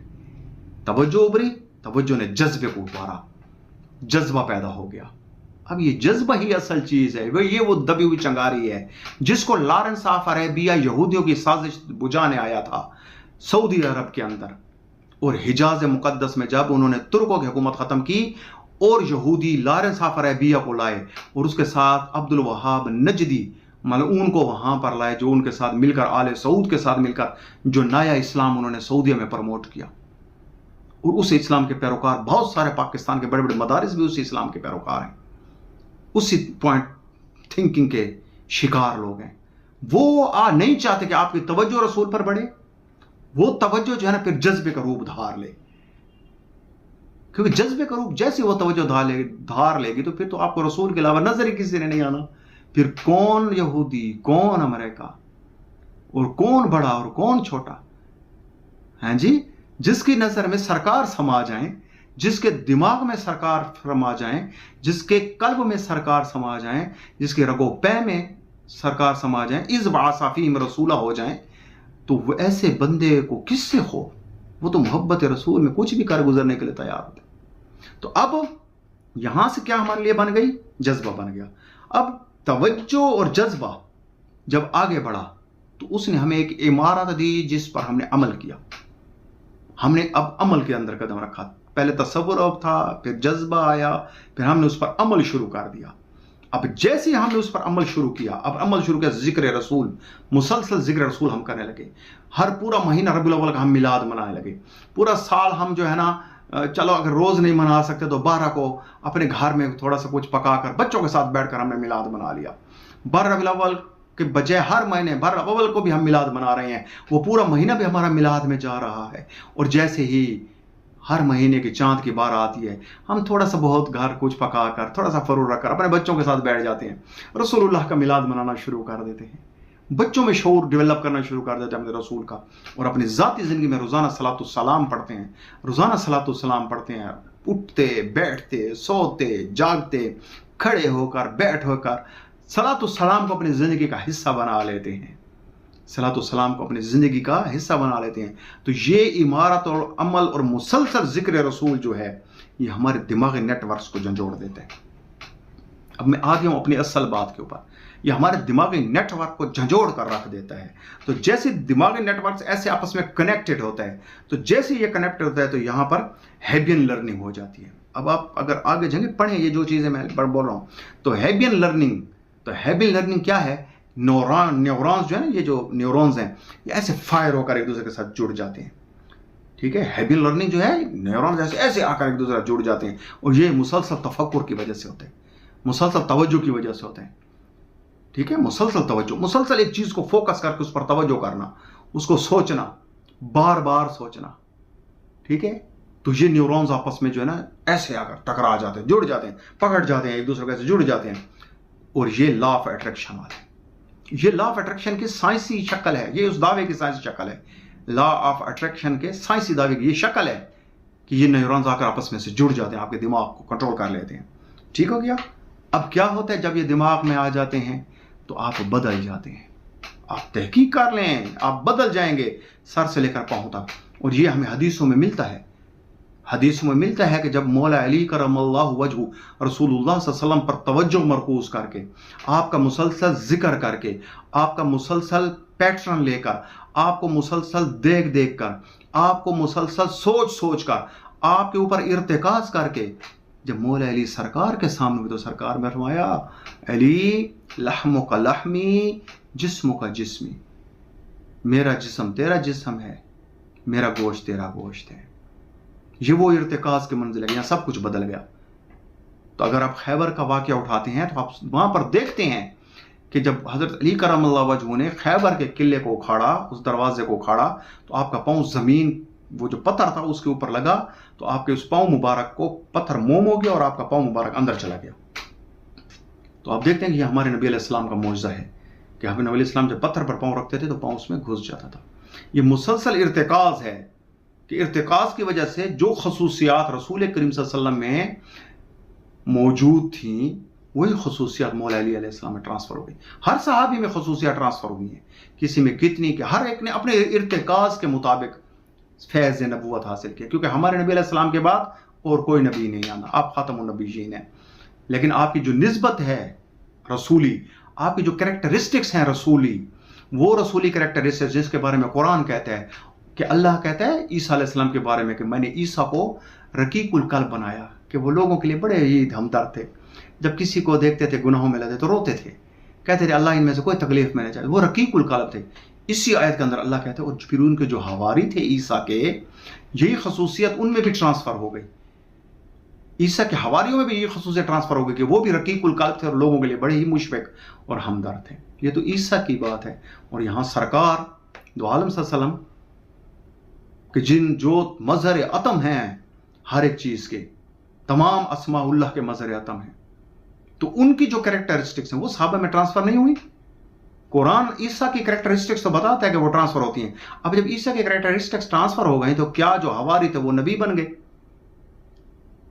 तवज्जो ने जज्बे को उभारा, जज्बा पैदा हो गया। अब ये जज्बा ही असल चीज है, वो दबी हुई चंगारी है जिसको लॉरेंस ऑफ अरेबिया यहूदियों की साजिश बुझाने आया था सऊदी अरब के अंदर, और हिजाज मुकद्दस में जब उन्होंने तुर्कों की हुकूमत खत्म की और यहूदी लॉरेंस ऑफ अरेबिया को लाए और उसके साथ अब्दुल वहाब नजदी मलऊन को वहां पर लाए, जो उनके साथ मिलकर आले सऊद के साथ मिलकर जो नया इस्लाम उन्होंने सऊदीया में प्रमोट किया। और उस इस्लाम के पैरोकार बहुत सारे पाकिस्तान के बड़े बड़े मदारिस भी उस इस्लाम के पैरोकार हैं, उसी पॉइंट थिंकिंग के शिकार लोग हैं। वो नहीं चाहते कि आपकी तवज्जो रसूल पर बढ़े, वो तवज्जो जो है ना फिर जज्बे का रूप धार ले, क्योंकि जज्बे का रूप जैसे वो तवज्जो धार लेगी तो फिर तो आपको रसूल के अलावा नजर ही किसी ने नहीं आना। फिर कौन यहूदी, कौन अमेरिका, और कौन बड़ा और कौन छोटा, हैं जी। जिसकी नजर में सरकार समा जाए, जिसके दिमाग में सरकार समा जाए, जिसके कल्ब में सरकार समा जाए, जिसके रगो पै में सरकार समा जाए, इस बासाफी में रसूला हो जाए, तो वो ऐसे बंदे को किससे हो, वो तो मोहब्बत रसूल में कुछ भी कर गुजरने के लिए तैयार होते। तो अब यहां से क्या हमारे लिए बन गई, जज्बा बन गया। अब तवज्जो और जज्बा जब आगे बढ़ा तो उसने हमें एक इमारत दी जिस पर हमने अमल किया। हमने अब अमल के अंदर कदम रखा, पहले तसव्वुर अब था, फिर जज्बा आया, फिर हमने उस पर अमल शुरू कर दिया। अब जैसे हमने उस पर अमल शुरू किया, अब अमल शुरू किया, जिक्र रसूल, मुसलसल जिक्र रसूल हम करने लगे। हर पूरा महीना रबीउल अव्वल का हम मिलाद मनाने लगे। पूरा साल हम जो है ना, चलो अगर रोज नहीं मना सकते तो 12 को अपने घर में थोड़ा सा कुछ पकाकर बच्चों के साथ बैठकर हमने मिलाद मना लिया। 12 रबीउल अव्वल के बजाय हर महीने 12 रबीउल अव्वल को भी हम मिलाद मना रहे हैं, वो पूरा महीना भी हमारा मिलाद में जा रहा है। और जैसे ही हर महीने की चांद की बार आती है, हम थोड़ा सा बहुत घर कुछ पकाकर थोड़ा सा फरूर रखकर अपने बच्चों के साथ बैठ जाते हैं, रसूलुल्लाह का मिलाद मनाना शुरू कर देते हैं, बच्चों में शऊर डेवलप करना शुरू कर देते हैं अपने रसूल का। और अपनी ज़ाती ज़िंदगी में रोज़ाना सलातुस्सलाम पढ़ते हैं, उठते बैठते सोते जागते खड़े होकर बैठ होकर सलातुस्सलाम को अपनी ज़िंदगी का हिस्सा बना लेते हैं, सलातुस्सलाम को अपनी ज़िंदगी का हिस्सा बना लेते हैं। तो ये इमारत और अमल और मुसलसल जिक्र रसूल जो है, ये हमारे दिमागी नेटवर्क्स को झंझोड़ देते हैं। अब मैं आ गया हूँ अपनी असल बात के ऊपर। ये हमारे दिमागी नेटवर्क को झंझोड़ कर रख देता है। तो जैसे दिमागी नेटवर्क ऐसे आपस में कनेक्टेड होता है, तो जैसे ये कनेक्ट होता है तो यहाँ पर हैबियन लर्निंग हो जाती है। अब आप अगर आगे जाएंगे पढ़ें ये जो चीज़ें मैं बोल रहा हूँ, तो हैबियन लर्निंग क्या है, न्यूरॉन्स जो है ना, ये जो न्यूरॉन्स हैं ये ऐसे फायर होकर एक दूसरे के साथ जुड़ जाते हैं। ठीक है, हैबियन लर्निंग जो है, न्यूरॉन्स ऐसे आकर एक दूसरे जुड़ जाते हैं, और ये मुसलसल तफक्कुर की वजह से होते हैं, मुसलसल तवज्जो की वजह से होते हैं। ठीक है, मुसलसल तवज्जो, मुसलसल एक चीज को फोकस करके उस पर तवज्जो करना, उसको सोचना, बार बार सोचना। ठीक है, तो ये न्यूरॉन्स आपस में जो है ना ऐसे आकर टकरा जाते हैं, जुड़ जाते हैं, पकड़ जाते हैं, एक दूसरे के ऐसे जुड़ जाते हैं। और ये लॉ ऑफ अट्रैक्शन वाले, ये लॉ ऑफ अट्रैक्शन की साइंसी शक्ल है, ये उस दावे की साइंसी शक्ल है। लॉ ऑफ अट्रैक्शन के साइंसी दावे की ये शक्ल है कि ये न्यूरॉन्स आकर आपस में से जुड़ जाते हैं, आपके दिमाग को कंट्रोल कर लेते हैं। ठीक हो गया। अब क्या होता है, जब ये दिमाग में आ जाते हैं तो आप बदल जाते हैं। आप तहकीक कर लें, आप बदल जाएंगे सर से लेकर पांव तक। और ये हमें हदीसों में मिलता है, कि जब मौला अली करमल्लाहु वजहू रसूलुल्लाह सल्लल्लाहु अलैहि वसल्लम पर तवज्जो मरकूज करके, आपका मुसलसल जिक्र करके, आपका मुसलसल पैटर्न लेकर, आपको मुसलसल देख कर, आपको मुसलसल सोच कर, आपके ऊपर इर्तिकाज करके, जब मौला अली सरकार के सामने हुए तो सरकार में फरमाया, अली लहमो का लहमी जिस्मो का जिस्मी, मेरा जिस्म तेरा जिस्म है, मेरा गोश्त तेरा गोश्त है। ये वो इर्तिकाज के मंजिल है, यहाँ सब कुछ बदल गया। तो अगर आप खैबर का वाक़या उठाते हैं तो आप वहां पर देखते हैं कि जब हजरत अली करमल्लाहु वजहू ने खैबर के किले को उखाड़ा, उस दरवाजे को उखाड़ा, तो आपका पाँव जमीन, वो जो पत्थर था उसके ऊपर लगा, तो आपके उस पाँव मुबारक को पत्थर मोम हो गया और आपका पाँव मुबारक अंदर चला गया। तो आप देखते हैं कि हमारे नबी अलैहिस्सलाम का मौजज़ा है कि हमें नबी अलैहिस्सलाम जब पत्थर पर पाँव रखते थे तो पाँव उसमें घुस जाता था। ये मुसलसल इर्तिकाज है कि इर्तिकाज की वजह से जो खसूसियात रसूल करीम सल्लल्लाहु अलैहि वसल्लम में मौजूद थी وہی خصوصیات مولا علی علیہ السلام میں ٹرانسفر ہو گئی. ہر صحابی میں خصوصیات ٹرانسفر ہوئی ہیں, کسی میں کتنی کہ ہر ایک نے اپنے ارتکاز کے مطابق فیض نبوت حاصل کیا, کیونکہ ہمارے نبی علیہ السلام کے بعد اور کوئی نبی نہیں آنا, آپ خاتم النبیین ہیں. لیکن آپ کی جو نسبت ہے رسولی, آپ کی جو کریکٹرسٹکس ہیں رسولی, وہ رسولی کریکٹرسٹکس جس کے بارے میں قرآن کہتا ہے کہ اللہ کہتا ہے عیسیٰ علیہ السلام کے بارے میں کہ میں نے عیسیٰ کو رقیق القلب بنایا, کہ وہ لوگوں کے لیے بڑے ہی ہمدرد تھے. جب کسی کو دیکھتے تھے گناہوں میں لگتے تو روتے تھے, کہتے تھے اللہ ان میں سے کوئی تکلیف میں نہ چاہے, وہ رقیق القلب تھے. اسی آیت کے اندر اللہ کہتے ہیں اور پھر ان کے جو حواری تھے عیسیٰ کے, یہی خصوصیت ان میں بھی ٹرانسفر ہو گئی. عیسیٰ کے حواریوں میں بھی یہ خصوصیت ٹرانسفر ہو گئی کہ وہ بھی رقیق القلب تھے اور لوگوں کے لیے بڑے ہی مشفق اور ہمدرد تھے. یہ تو عیسیٰ کی بات ہے. اور یہاں سرکار دو عالم صلی اللہ علیہ وسلم کہ جن جو مظہر عتم ہیں ہر ایک چیز کے, تمام اسماء اللہ کے مظہر عتم ہیں, تو ان کی جو کریکٹرسٹکس ہیں وہ صحابہ میں ٹرانسفر نہیں ہوئی. قرآن عیسیٰ کی کریکٹرسٹکس تو بتاتا ہے کہ وہ ٹرانسفر ہوتی ہیں. اب جب عیسیٰ کی کریکٹرسٹکس ٹرانسفر ہو گئی تو کیا جو حواری تھے وہ نبی بن گئے؟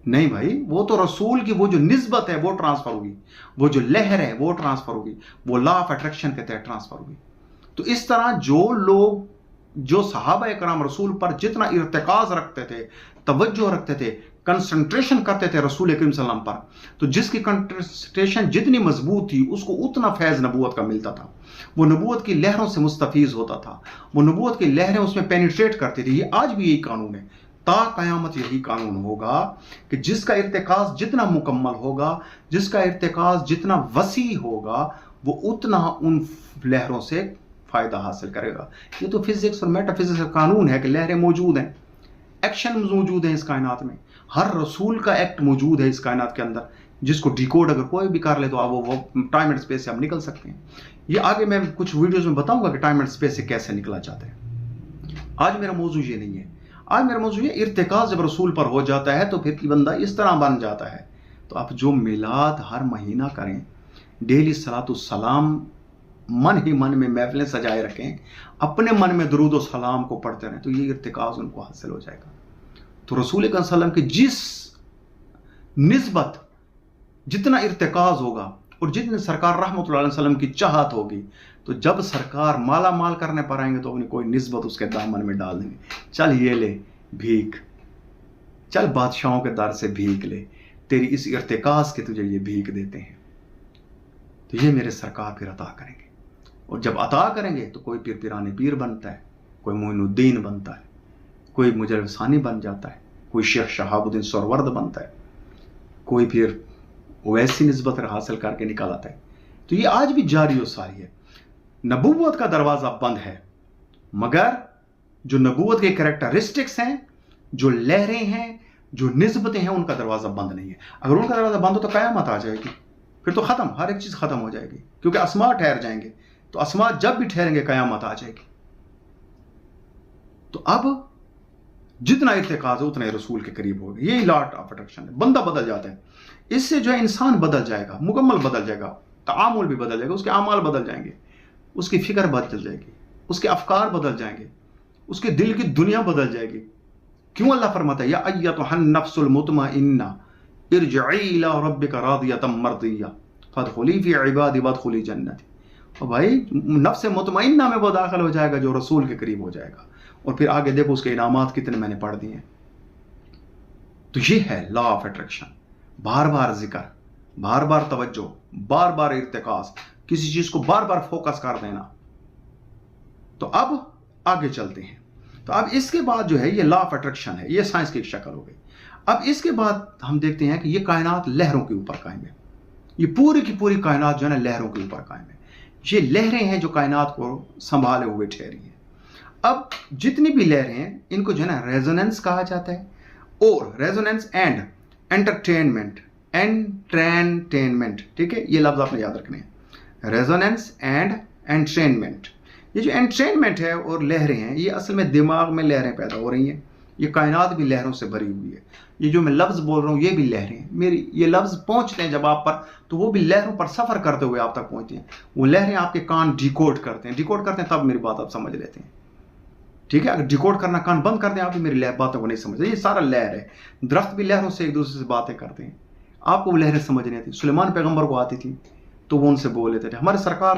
نہیں بھائی, وہ تو رسول کی وہ جو نسبت ہے وہ ٹرانسفر ہوگی, وہ جو لہر ہے وہ ٹرانسفر ہوگی, وہ لا آف اٹریکشن کے تحت ٹرانسفر ہوگی. تو اس طرح جو لوگ جو صحابہ کرام رسول پر جتنا ارتکاز رکھتے تھے, توجہ رکھتے تھے, کنسنٹریشن کرتے تھے رسول کریم صلی اللہ علیہ وسلم پر, تو جس کی کنسنٹریشن جتنی مضبوط تھی اس کو اتنا فیض نبوت کا ملتا تھا. وہ نبوت کی لہروں سے مستفیض ہوتا تھا, وہ نبوت کی لہریں اس میں پینیٹریٹ کرتی تھی. یہ آج بھی یہی قانون ہے, تا قیامت یہی قانون ہوگا کہ جس کا ارتکاز جتنا مکمل ہوگا, جس کا ارتکاز جتنا وسیع ہوگا, وہ اتنا ان لہروں سے فائدہ حاصل کرے گا. یہ تو فزکس اور میٹا فزکس کا قانون ہے کہ لہریں موجود ہیں, ایکشن موجود ہیں اس کائنات میں. ہر رسول کا ایکٹ موجود ہے اس کائنات کے اندر, جس کو ڈیکوڈ اگر کوئی بھی کر لے تو وہ ٹائم اینڈ اسپیس سے ہم نکل سکتے ہیں. یہ آگے میں کچھ ویڈیوز میں بتاؤں گا کہ ٹائم اینڈ اسپیس سے کیسے نکلا جاتا ہے. آج میرا موضوع یہ نہیں ہے. آج میرا موضوع یہ ارتکاز جب رسول پر ہو جاتا ہے تو پھر بندہ اس طرح بن جاتا ہے. تو آپ جو میلاد ہر مہینہ کریں, ڈیلی صلاۃ السلام من ہی من میں محفلیں سجائے رکھیں, اپنے من میں درود و سلام کو پڑھتے رہیں, تو یہ ارتکاز ان کو حاصل ہو جائے گا. تو رسول اکرم صلی اللہ علیہ وسلم کی جس نسبت جتنا ارتکاز ہوگا اور جتنے سرکار رحمۃ اللہ علیہ وسلم کی چاہت ہوگی, تو جب سرکار مالا مال کرنے پر آئیں گے تو اپنی کوئی نسبت اس کے دامن میں ڈال دیں گے. چل یہ لے بھیک, چل بادشاہوں کے در سے بھیک لے, تیری اس ارتکاز کے تجھے یہ بھیک دیتے ہیں. تو یہ میرے سرکار پھر عطا کریں گے, اور جب عطا کریں گے تو کوئی پیر پیران پیر بنتا ہے, کوئی معین الدین بنتا ہے, کوئی مجرب ثانی بن جاتا ہے, کوئی شیخ شہاب الدین سرورد بنتا ہے, کوئی پھر ویسی نسبت حاصل کر کے نکال آتا ہے. تو یہ آج بھی جاری و ساری ہے. نبوت کا دروازہ بند ہے, مگر جو نبوت کے کریکٹرسٹکس ہیں, جو لہریں ہیں, جو نسبتیں ہیں, ان کا دروازہ بند نہیں ہے. اگر ان کا دروازہ بند ہو تو قیامت آ جائے گی, پھر تو ختم, ہر ایک چیز ختم ہو جائے گی, کیونکہ اسماء ٹھہر جائیں گے. تو اسماء جب بھی ٹھہریں گے قیامت آ جائے گی. تو اب جتنا ارتکاز ہے اتنا رسول کے قریب ہوگا. یہی لاٹ آف اٹریکشن ہے. بندہ بدل جاتا ہے, اس سے جو ہے انسان بدل جائے گا, مکمل بدل جائے گا, تعامل بھی بدل جائے گا, اس کے اعمال بدل جائیں گے, اس کی فکر بدل جائے گی, اس کے افکار بدل جائیں گے, اس کے دل کی دنیا بدل جائے گی. کیوں اللہ فرماتا ہے یا ایتھا النفس المطمئنہ ارجعی الی ربک راضیۃ مرضیہ فادخلی فی عبادی وادخلی جنتی. اور بھائی نفس مطمئنہ میں وہ داخل ہو جائے گا جو رسول کے قریب ہو جائے گا. اور پھر آگے دیکھو اس کے انعامات کتنے میں نے پڑھ دیے ہیں. تو یہ ہے لا آف اٹریکشن. بار بار ذکر, بار بار توجہ, بار بار ارتکاز, کسی چیز کو بار بار فوکس کر دینا. تو اب آگے چلتے ہیں. تو اب اس کے بعد جو ہے یہ لا آف اٹریکشن ہے, یہ سائنس کی ایک شکل ہو گئی. اب اس کے بعد ہم دیکھتے ہیں کہ یہ کائنات لہروں کے اوپر قائم ہے. یہ پوری کی پوری کائنات جو ہے نا لہروں کے اوپر قائم ہے. یہ لہریں ہیں جو کائنات کو سنبھالے ہوئے ٹھہری ہیں. اب جتنی بھی لہریں ہیں ان کو جو ہے نا ریزوننس کہا جاتا ہے, اور ریزوننس اینڈ انٹرٹینمنٹ, ٹھیک ہے, یہ لفظ آپ نے یاد رکھنے ہیں. Resonance and entertainment. یہ جو انٹرٹینمنٹ ہے اور لہریں ہیں, یہ اصل میں دماغ میں لہریں پیدا ہو رہی ہیں. یہ کائنات بھی لہروں سے بھری ہوئی ہے. یہ جو میں لفظ بول رہا ہوں یہ بھی لہریں ہیں. میری یہ لفظ پہنچتے ہیں جب آپ پر تو وہ بھی لہروں پر سفر کرتے ہوئے آپ تک پہنچتے ہیں. وہ لہریں آپ کے کان ڈیکوڈ کرتے ہیں, تب میری بات آپ سمجھ لیتے ہیں. ٹھیک ہے, اگر ڈیکوڈ کرنا کان بند کر دیں آپ بھی میری باتوں کو نہیں سمجھتے. یہ سارا لہر ہے. درخت بھی لہروں سے ایک دوسرے سے باتیں کرتے ہیں, आपको वो लहरें समझ नहीं आती। सुलेमान पैगंबर को आती थी तो वो उनसे बोल लेते थे। हमारे सरकार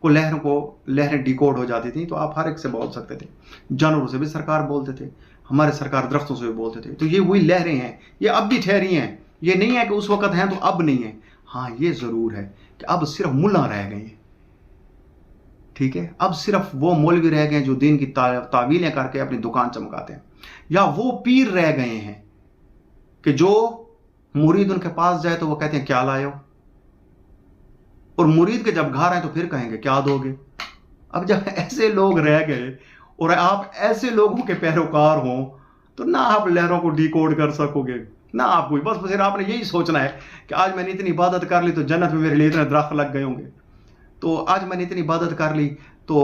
को लहरें डिकोड हो जाती थी तो आप हर एक से बोल सकते थे। जानवरों से भी सरकार बोलते थे, हमारे सरकार दरख्तों से भी बोलते थे। तो ये वही लहरें हैं, ये अब भी ठहरी हैं। ये नहीं है कि उस वक्त हैं तो अब नहीं है। हाँ, ये ज़रूर है कि अब सिर्फ मुल्ला रह गए हैं, ठीक है। अब सिर्फ वो मौलवी रह गए हैं जो दीन की तावीलें करके अपनी दुकान चमकाते हैं, या वो पीर रह गए हैं कि जो मुरीद उनके पास जाए तो वो कहते हैं क्या लाए हो, और मुरीद के जब घर आए तो फिर कहेंगे क्या दोगे। अब जब ऐसे लोग रह गए और आप ऐसे लोगों के पैरोकार हों तो ना आप लहरों को डिकोड कर सकोगे ना आप कोई। बस फिर आपने यही सोचना है कि आज मैंने इतनी इबादत कर ली तो जन्नत में मेरे लिए इतने दरख्त लग गए होंगे, तो आज मैंने इतनी इबादत कर ली तो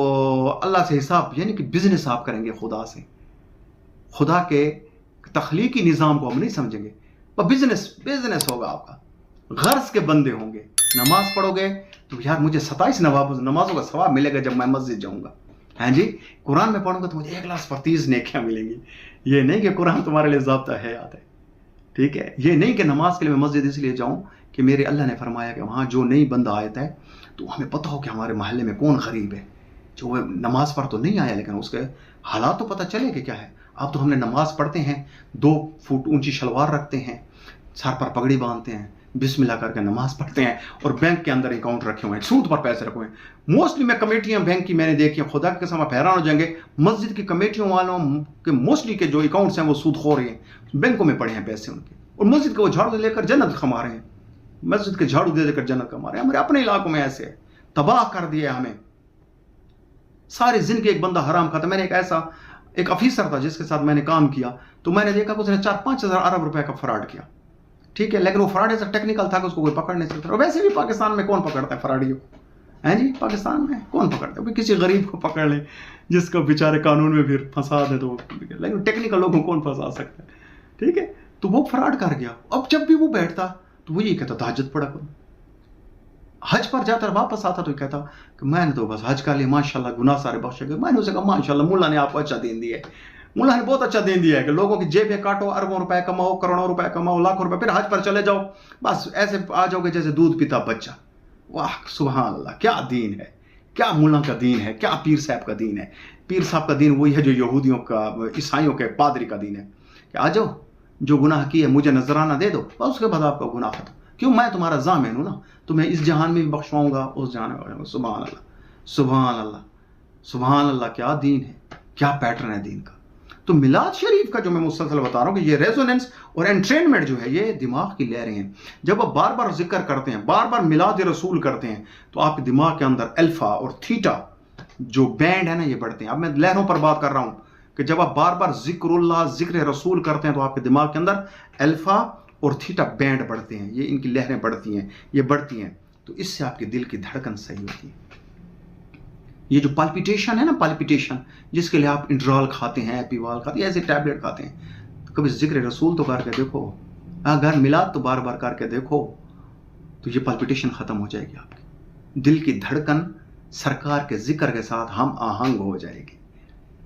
अल्लाह से हिसाब, यानी कि बिजनेस आप करेंगे खुदा से। खुदा के तख्लीकी निज़ाम को हम नहीं समझेंगे, पर बिजनेस होगा आपका। गर्ज के बंदे होंगे। नमाज पढ़ोगे तो यार मुझे 27 नमाजों का सवाब मिलेगा जब मैं मस्जिद जाऊंगा। हाँ जी, कुरान में पढ़ूंगा तो मुझे 1,30,000 नेकियां मिलेंगी। ये नहीं कि कुरान तुम्हारे लिए ज़ाब्ता है याद है, ठीक है। ये नहीं कि नमाज के लिए मैं मस्जिद इसलिए जाऊं कि मेरे अल्लाह ने फरमाया कि वहाँ जो नई बंदा आया है तो हमें पता हो कि हमारे मोहल्ले में कौन गरीब है, जो नमाज पढ़ तो नहीं आया लेकिन उसके हालात तो पता चले कि क्या है। अब तो हमने नमाज पढ़ते हैं, 2 फुट ऊंची शलवार रखते हैं, सर पर पगड़ी बांधते हैं, बिस्मिल्लाह करके नमाज पढ़ते हैं, और बैंक के अंदर अकाउंट रखे हुए हैं, सूद पर पैसे रखे हुए हैं। मोस्टली मैं कमेटियां बैंक की मैंने देखी हैं, खुदा के कसम आप हैरान हो जाएंगे। मस्जिद की कमेटियों वालों के मोस्टली के जो अकाउंट्स हैं वो सूदखोर हैं, बैंकों में पड़े हैं पैसे उनके, और मस्जिद को वो झाड़ू लेकर जन्नत कमा रहे हैं। मस्जिद के झाड़ू दे देकर जन्नत कमा रहे हैं। हमारे अपने इलाकों में ऐसे है, तबाह कर दिया हमें सारी जिंदगी। एक बंदा हराम खाता। मैंने एक अफीसर था जिसके साथ मैंने काम किया, तो मैंने देखा कि उसने 4-5 हज़ार अरब रुपए का फ्रॉड किया, ठीक है। लेकिन वो फ्रॉड ऐसा टेक्निकल था कि उसको कोई पकड़ नहीं सकता। और वैसे भी पाकिस्तान में कौन पकड़ता है फ्रॉडियों को, है जी। पाकिस्तान में कौन पकड़ता है? किसी गरीब को पकड़ ले जिसको बेचारे कानून में फिर फंसा दे तो, लेकिन टेक्निकल लोगों को कौन फंसा सकता है, ठीक है। तो वो फ्रॉड कर गया। अब जब भी वो बैठता तो वो ये कहता तहज्जुद पढ़ा करो। हज पर जाता वापस आता तो कहता कि मैंने तो बस हज कर लिया, माशाल्लाह गुनाह सारे बख्शे गए। मैंने उसे कहा माशाल्लाह मुल्ला ने आपको अच्छा दिन दिया है, मुल्ला ने बहुत अच्छा दिन दिया है कि लोगों की जेबें काटो, अरबों रुपए कमाओ, करोड़ों रुपए कमाओ, लाखों रुपए, फिर हज पर चले जाओ, बस ऐसे आ जाओगे जैसे दूध पीता बच्चा। वाह सुभान अल्लाह, क्या दीन है, क्या मुल्ला का दीन है, क्या पीर साहब का दीन है। पीर साहब का दीन वही है जो यहूदियों का, ईसाइयों के पादरी का दीन है कि आ जाओ, जो गुनाह किया मुझे नजराना दे दो, बस उसके बाद आपका गुनाह खत्म। क्यों? मैं तुम्हारा ज़ामिन हूं ना, तुम्हें इस जहान में भी बख्शवाऊंगा, उस जहान में बख्शवाऊंगा। सुभान अल्लाह, सुभान अल्लाह, सुभान अल्लाह, क्या दीन है, क्या पैटर्न है दीन का। तो मिलाद शरीफ का जो मैं मुसलसल बता रहा हूं कि ये रेजोनेंस और एंट्रेनमेंट जो है ये दिमाग की लहरें हैं। जब आप बार बार जिक्र करते हैं, बार बार मिलाद रसूल करते हैं, तो आपके दिमाग के अंदर अल्फा और थीटा जो बैंड है ना ये बढ़ते हैं। अब मैं लहरों पर बात कर रहा हूं कि जब आप बार बार जिक्रुल्लाह, जिक्र रसूल करते हैं तो आपके दिमाग के अंदर अल्फा और थीटा बैंड बढ़ते हैं, ये इनकी लहरें बढ़ती हैं, ये बढ़ती हैं। तो इससे आपके दिल की धड़कन सही होती है। ये जो पाल्पिटेशन है ना, पाल्पिटेशन जिसके लिए आप इंड्रॉल खाते हैं, एपीवाल खाते हैं, ऐसे टैबलेट खाते हैं, तो कभी जिक्र रसूल तो करके देखो, अगर मिलाद तो बार बार करके देखो, तो ये पाल्पिटेशन खत्म हो जाएगी। आपकी दिल की धड़कन सरकार के जिक्र के साथ हम आहंग हो जाएगी।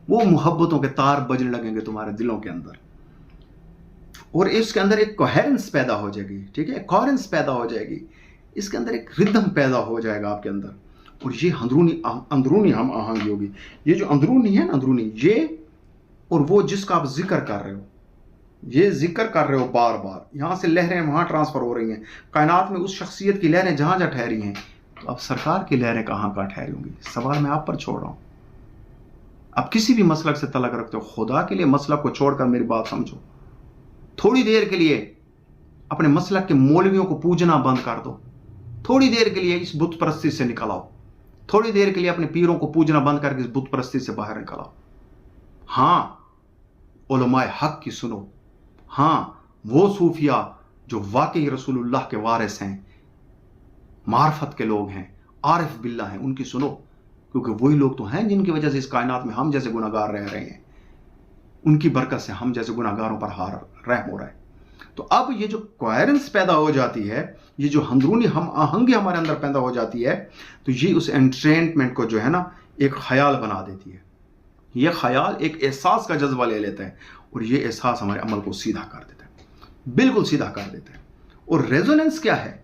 वो मोहब्बतों के तार बजने लगेंगे तुम्हारे दिलों के अंदर, और इसके अंदर एक कोहेरेंस पैदा हो जाएगी, ठीक है, कोहेरेंस पैदा हो जाएगी। इसके अंदर एक रिदम पैदा हो जाएगा आपके अंदर, और ये अंदरूनी हम आहंगी होगी। ये जो अंदरूनी है ना, अंदरूनी ये और वो जिसका आप जिक्र कर रहे हो, ये जिक्र कर रहे हो बार बार, यहाँ से लहरें वहाँ ट्रांसफर हो रही हैं कायनात में, उस शख्सियत की लहरें जहाँ जहाँ ठहरी हैं, तो अब सरकार की लहरें कहाँ कहाँ ठहरी होंगी। सवाल मैं आप पर छोड़ रहा हूँ। अब किसी भी मसलक से तलक रखते हो, खुदा के लिए मसलक को छोड़कर मेरी बात समझो। थोड़ी देर के लिए अपने मसलक के मौलवियों को पूजना बंद कर दो, थोड़ी देर के लिए इस बुत परस्ती से निकल आओ, थोड़ी देर के लिए अपने पीरों को पूजना बंद करके इस बुत परस्ती से बाहर निकल आओ। हाँ, उलमाए हक की सुनो। हाँ, वो सूफिया जो वाकई रसूलुल्लाह के वारिस हैं, मार्फत के लोग हैं, आरिफ बिल्ला हैं, उनकी सुनो, क्योंकि वही लोग तो हैं जिनकी वजह से इस कायनात में हम जैसे गुनाहगार रह रहे हैं। उनकी बरकत से हम जैसे गुनाहगारों पर रहम हो रहा है। तो अब ये जो कोहेरेंस पैदा हो जाती है, ये जो अंदरूनी हम आहंगी हमारे अंदर पैदा हो जाती है, तो ये उस एंट्रेनमेंट को जो है ना एक ख्याल बना देती है। ये ख्याल एक एहसास का जज्बा ले लेता है, और ये एहसास हमारे अमल को सीधा कर देता है, बिल्कुल सीधा कर देता है। और रेजोनेंस क्या है?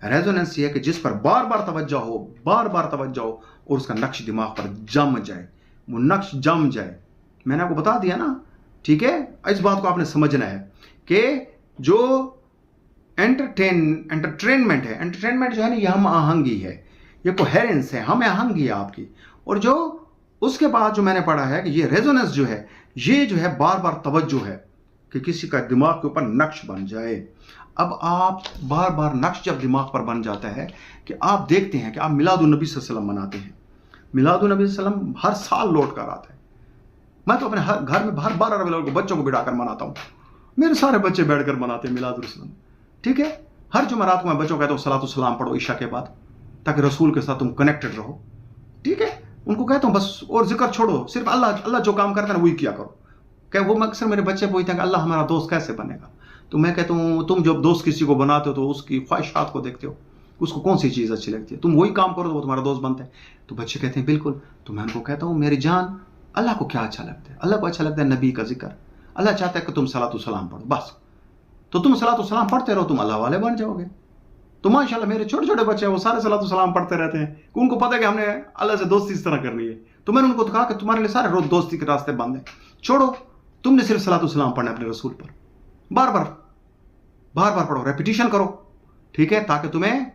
रेजोनेंस ये है कि जिस पर बार बार तवज्जो हो और उसका नक्श दिमाग पर जम जाए, वो नक्श जम जाए। मैंने आपको बता दिया ना, ठीक है? इस बात को आपने समझना है कि जो एंटरटेनमेंट है, एंटरटेनमेंट जो है ना, ये हम आहंगी है, ये कोहेरेंस है, हम आहंगी है आपकी। और जो उसके बाद जो मैंने पढ़ा है कि ये रेजोनेंस जो है, ये जो है बार बार तवज्जो है कि किसी का दिमाग के ऊपर नक्श बन जाए। अब आप बार बार नक्श जब दिमाग पर बन जाता है कि आप देखते हैं कि आप मिलादुन नबी सल्लल्लाहु अलैहि वसल्लम मनाते हैं। मिलादुन नबी सल्लल्लाहु अलैहि वसल्लम हर साल लौट कर आता है। मैं तो अपने हर घर में हर 12 रबीउल अव्वल को बच्चों को बिठाकर मनाता हूँ। मेरे सारे बच्चे बैठकर मनाते हैं मिलादुन रसूल, ठीक है? हर जुमेरात को मैं बच्चों को कहता हूँ सलातो सलाम पढ़ो ईशा के बाद, ताकि रसूल के साथ तुम कनेक्टेड रहो, ठीक है? उनको कहता हूँ बस और जिक्र छोड़ो, सिर्फ अल्लाह जो काम करता है ना वही किया करो। क्या वो अक्सर मेरे बच्चे पूछते हैं कि अल्लाह हमारा दोस्त कैसे बनेगा? तो मैं कहता हूँ तुम जब दोस्त किसी को बनाते हो तो उसकी ख्वाहिशात को देखते हो, उसको कौन सी चीज़ अच्छी लगती है, तुम वही काम करो तो वो तुम्हारा दोस्त बनता है। तो बच्चे कहते हैं बिल्कुल। तो मैं उनको कहता हूँ मेरी जान, अल्लाह को क्या अच्छा लगता है? अल्लाह को अच्छा लगता है नबी का जिक्र। अल्लाह चाहता है कि तुम सलातो सलाम पढ़ो, बस। तो तुम सलातो सलाम पढ़ते रहो, तुम अल्लाह वाले बन जाओगे। तो माशाल्लाह मेरे छोटे छोटे बच्चे हैं, वो सारे सलातो सलाम पढ़ते रहते हैं। उनको पता है कि हमने अल्लाह से दोस्ती इस तरह करनी है। तो मैंने उनको कहा कि तुम्हारे लिए सारे रोज दोस्ती के रास्ते बंद हैं, छोड़ो, तुमने सिर्फ सलातो सलाम पढ़ना है अपने रसूल पर। बार बार पढ़ो, रेपिटेशन करो, ठीक है? ताकि तुम्हें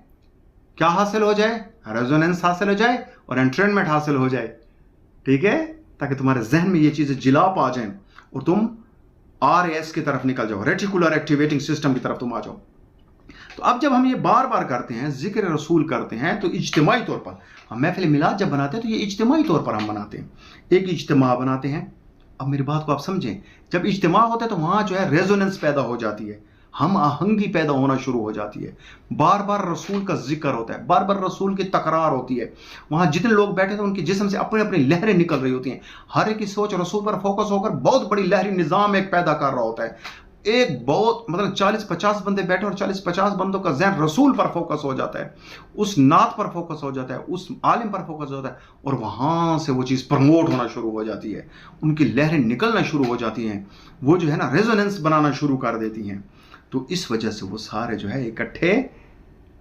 क्या हासिल हो जाए? रेजोनेंस हासिल हो जाए और एंटरटेनमेंट हासिल हो जाए, ठीक है? ताकि तुम्हारे जहन में ये चीजें जिलाप आ जाएं और तुम RAS की तरफ निकल जाओ, रेटिकुलर एक्टिवेटिंग सिस्टम की तरफ तुम आ जाओ। तो अब जब हम ये बार बार करते हैं, जिक्र रसूल करते हैं, तो इज्तिमाई तौर पर हम महफिल मिलाद जब बनाते हैं तो ये इज्तिमाई तौर पर हम बनाते हैं, एक इज्तिमा बनाते हैं। अब मेरी बात को आप समझें, जब इज्तिमा होता है तो वहां जो है रेजोनेंस पैदा हो जाती है, हम आहंगी पैदा होना शुरू हो जाती है। बार बार रसूल का जिक्र होता है, बार बार रसूल की तकरार होती है। वहां जितने लोग बैठे थे उनके जिस्म से अपनी अपनी लहरें निकल रही होती हैं। हर एक की सोच रसूल पर फोकस होकर बहुत बड़ी लहरी निजाम एक पैदा कर रहा होता है। एक बहुत मतलब 40-50 बंदे बैठे और 40-50 बंदों का ज़हन रसूल पर फोकस हो जाता है, उस नात पर फोकस हो जाता है, उस आलिम पर फोकस हो जाता है, और वहां से वो चीज़ प्रमोट होना शुरू हो जाती है, उनकी लहरें निकलना शुरू हो जाती हैं, वो जो है ना रेजोनेंस बनाना शुरू कर देती हैं। तो इस वजह से वो सारे जो है इकट्ठे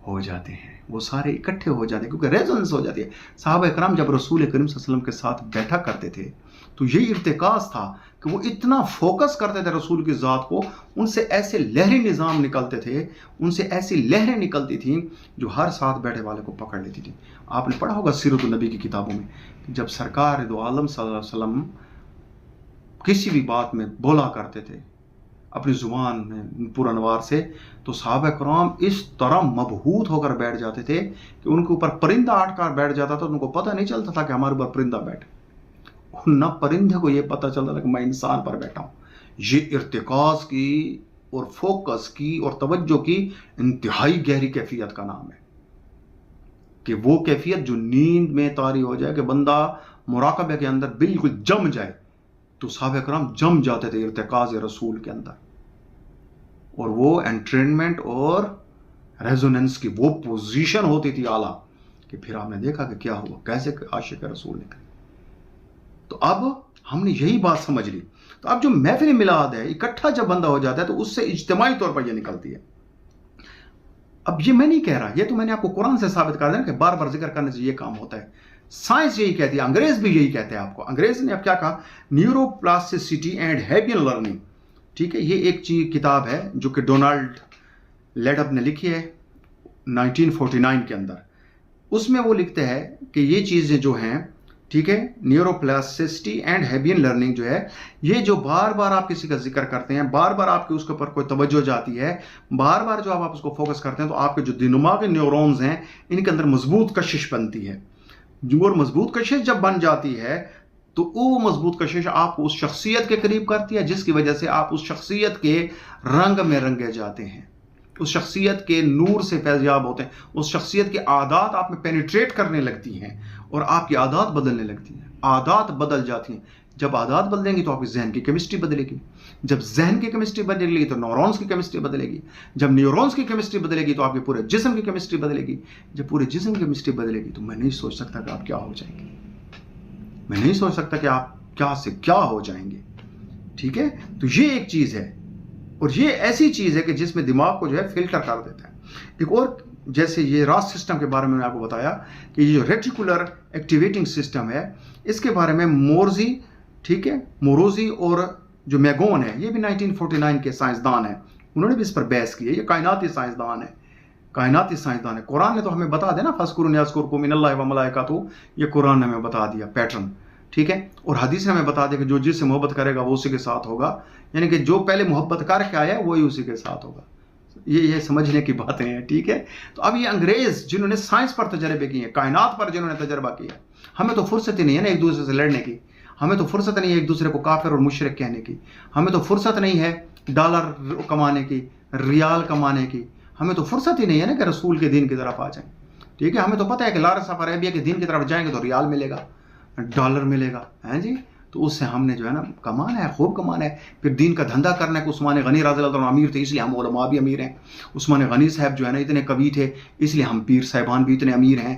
हो जाते हैं, वो सारे इकट्ठे हो जाते हैं क्योंकि रेजोनेंस हो जाती है। सहाबा इकराम जब रसूल करीम सल्लल्लाहु अलैहि वसल्लम के साथ बैठा करते थे तो यही इर्तिकाज़ था कि वो इतना फोकस करते थे रसूल की ज़ात को, उनसे ऐसे लहरी निज़ाम निकलते थे, उनसे ऐसी लहरें निकलती थी जो हर साथ बैठे वाले को पकड़ लेती थी। आपने पढ़ा होगा सीरत नबी की किताबों में, जब सरकार दो आलम सल्लल्लाहु अलैहि वसल्लम किसी भी बात में बोला करते थे अपनी जुबान में पुरनवार से, तो सहाबा कराम इस तरह मबहूत होकर बैठ जाते थे कि उनके ऊपर परिंदा आटकर बैठ जाता था, उनको पता नहीं चलता था कि हमारे ऊपर परिंदा बैठे, न परिंदे को यह पता चलता था कि मैं इंसान पर बैठा हूं। ये इर्तिकाज़ की और फोकस की और तवज्जो की इंतहाई गहरी कैफियत का नाम है, कि वो कैफियत जो नींद में तारी हो जाए, कि बंदा मुराकबे के अंदर बिल्कुल जम जाए। तो सहाबा कराम जम जाते थे इर्तिकाज़ रसूल के अंदर, और वो एंटरटेनमेंट और रेजोनेंस की वो पोजीशन होती थी आला, कि फिर आपने देखा कि क्या हुआ, कैसे आशिक रसूल निकले। तो अब हमने यही बात समझ ली। तो अब जो महफिल मिलाद है, इकट्ठा जब बंदा हो जाता है तो उससे इज्तिमाई तौर पर यह निकलती है। अब ये मैं नहीं कह रहा, ये तो मैंने आपको कुरान से साबित कर दिया कि बार बार जिक्र करने से ये काम होता है। साइंस यही कहती है, अंग्रेज भी यही कहते हैं आपको। अंग्रेज ने अब क्या कहा, न्यूरोप्लास्टिसिटी एंड हैबियन लर्निंग, ठीक है? ये एक किताब है जो कि डोनाल्ड लेडअप ने लिखी है 1949 के अंदर। उसमें वो लिखते हैं कि ये चीज़ें जो हैं, ठीक है, न्यूरोप्लास्टिसिटी एंड हैबियन लर्निंग जो है, ये जो बार बार आप किसी का जिक्र करते हैं, बार बार आपके उसके ऊपर कोई तवज्जो जाती है, बार बार जो आप उसको फोकस करते हैं, तो आपके जो दिमाग के न्यूरॉन्स हैं इनके अंदर मजबूत कशिश बनती है। और मजबूत कशिश जब बन जाती है तो वो मजबूत कशिश आपको उस शख्सियत के करीब करती है, जिसकी वजह से आप उस शख्सियत के रंग में रंगे जाते हैं, उस शख्सियत के नूर से फैज़याब होते हैं, उस शख्सियत की आदत आप में पेनिट्रेट करने लगती हैं और आपकी आदत बदलने लगती हैं, आदत बदल जाती हैं। जब आदत बदलेंगी तो आपकी जहन की केमिस्ट्री बदलेगी, जब जहन की केमिस्ट्री बदलेगी तो न्यूरॉन्स की केमिस्ट्री बदलेगी, जब न्यूरॉन्स की केमिस्ट्री बदलेगी तो आपके पूरे जिस्म की केमिस्ट्री बदलेगी, जब पूरे जिस्म की केमिस्ट्री बदलेगी तो मैं नहीं सोच सकता कि आप क्या हो जाएंगे, मैं नहीं सोच सकता कि आप क्या से क्या हो जाएंगे, ठीक है? तो ये एक चीज़ है اور یہ ایسی چیز ہے کہ جس میں دماغ کو جو ہے فلٹر کر دیتا ہے. ایک اور جیسے یہ راس سسٹم کے بارے میں آپ کو بتایا کہ یہ جو ریٹیکولر ایکٹیویٹنگ سسٹم ہے اس کے بارے میں مورزی، ٹھیک ہے، موروزی اور جو میگون ہے، یہ بھی 1949 کے سائنسدان ہیں، انہوں نے بھی اس پر بحث کی ہے. یہ کائناتی سائنسدان ہے، کائناتی سائنسدان ہے. قرآن نے تو ہمیں بتا دیا نا، فَاذْكُرُونِي أَذْكُرْكُم مِّنَ اللَّهِ وَمَلَائِكَتُهُ، یہ قرآن نے ہمیں بتا دیا پیٹرن، ٹھیک ہے. اور حدیث نے ہمیں بتا دیا کہ جو جس سے محبت کرے گا وہ اسی کے ساتھ ہوگا، یعنی کہ جو پہلے محبت کر کے آیا ہے وہی اسی کے ساتھ ہوگا. یہ سمجھنے کی باتیں ہیں، ٹھیک ہے. تو اب یہ انگریز جنہوں نے سائنس پر تجربے کیے ہیں، کائنات پر جنہوں نے تجربہ کیا، ہمیں تو فرصت ہی نہیں ہے نا ایک دوسرے سے لڑنے کی، ہمیں تو فرصت نہیں ہے ایک دوسرے کو کافر اور مشرک کہنے کی، ہمیں تو فرصت نہیں ہے ڈالر کمانے کی، ریال کمانے کی، ہمیں تو فرصت ہی نہیں ہے نا کہ رسول کے دین کی طرف آ جائیں، ٹھیک ہے. ہمیں تو پتہ ہے کہ لارا سفر عربیہ کے دین کی طرف جائیں گے تو ریال ملے گا، ڈالر ملے گا، ہیں جی. تو اس سے ہم نے جو ہے نا کمانا ہے، خوب کمانا ہے. پھر دین کا دھندا کرنا ہے کہ عثمان غنی رضی اللہ عنہ امیر تھے اس لیے ہم علماء بھی امیر ہیں، عثمان غنی صاحب جو ہے نا اتنے قوی تھے اس لیے ہم پیر صاحبان بھی اتنے امیر ہیں.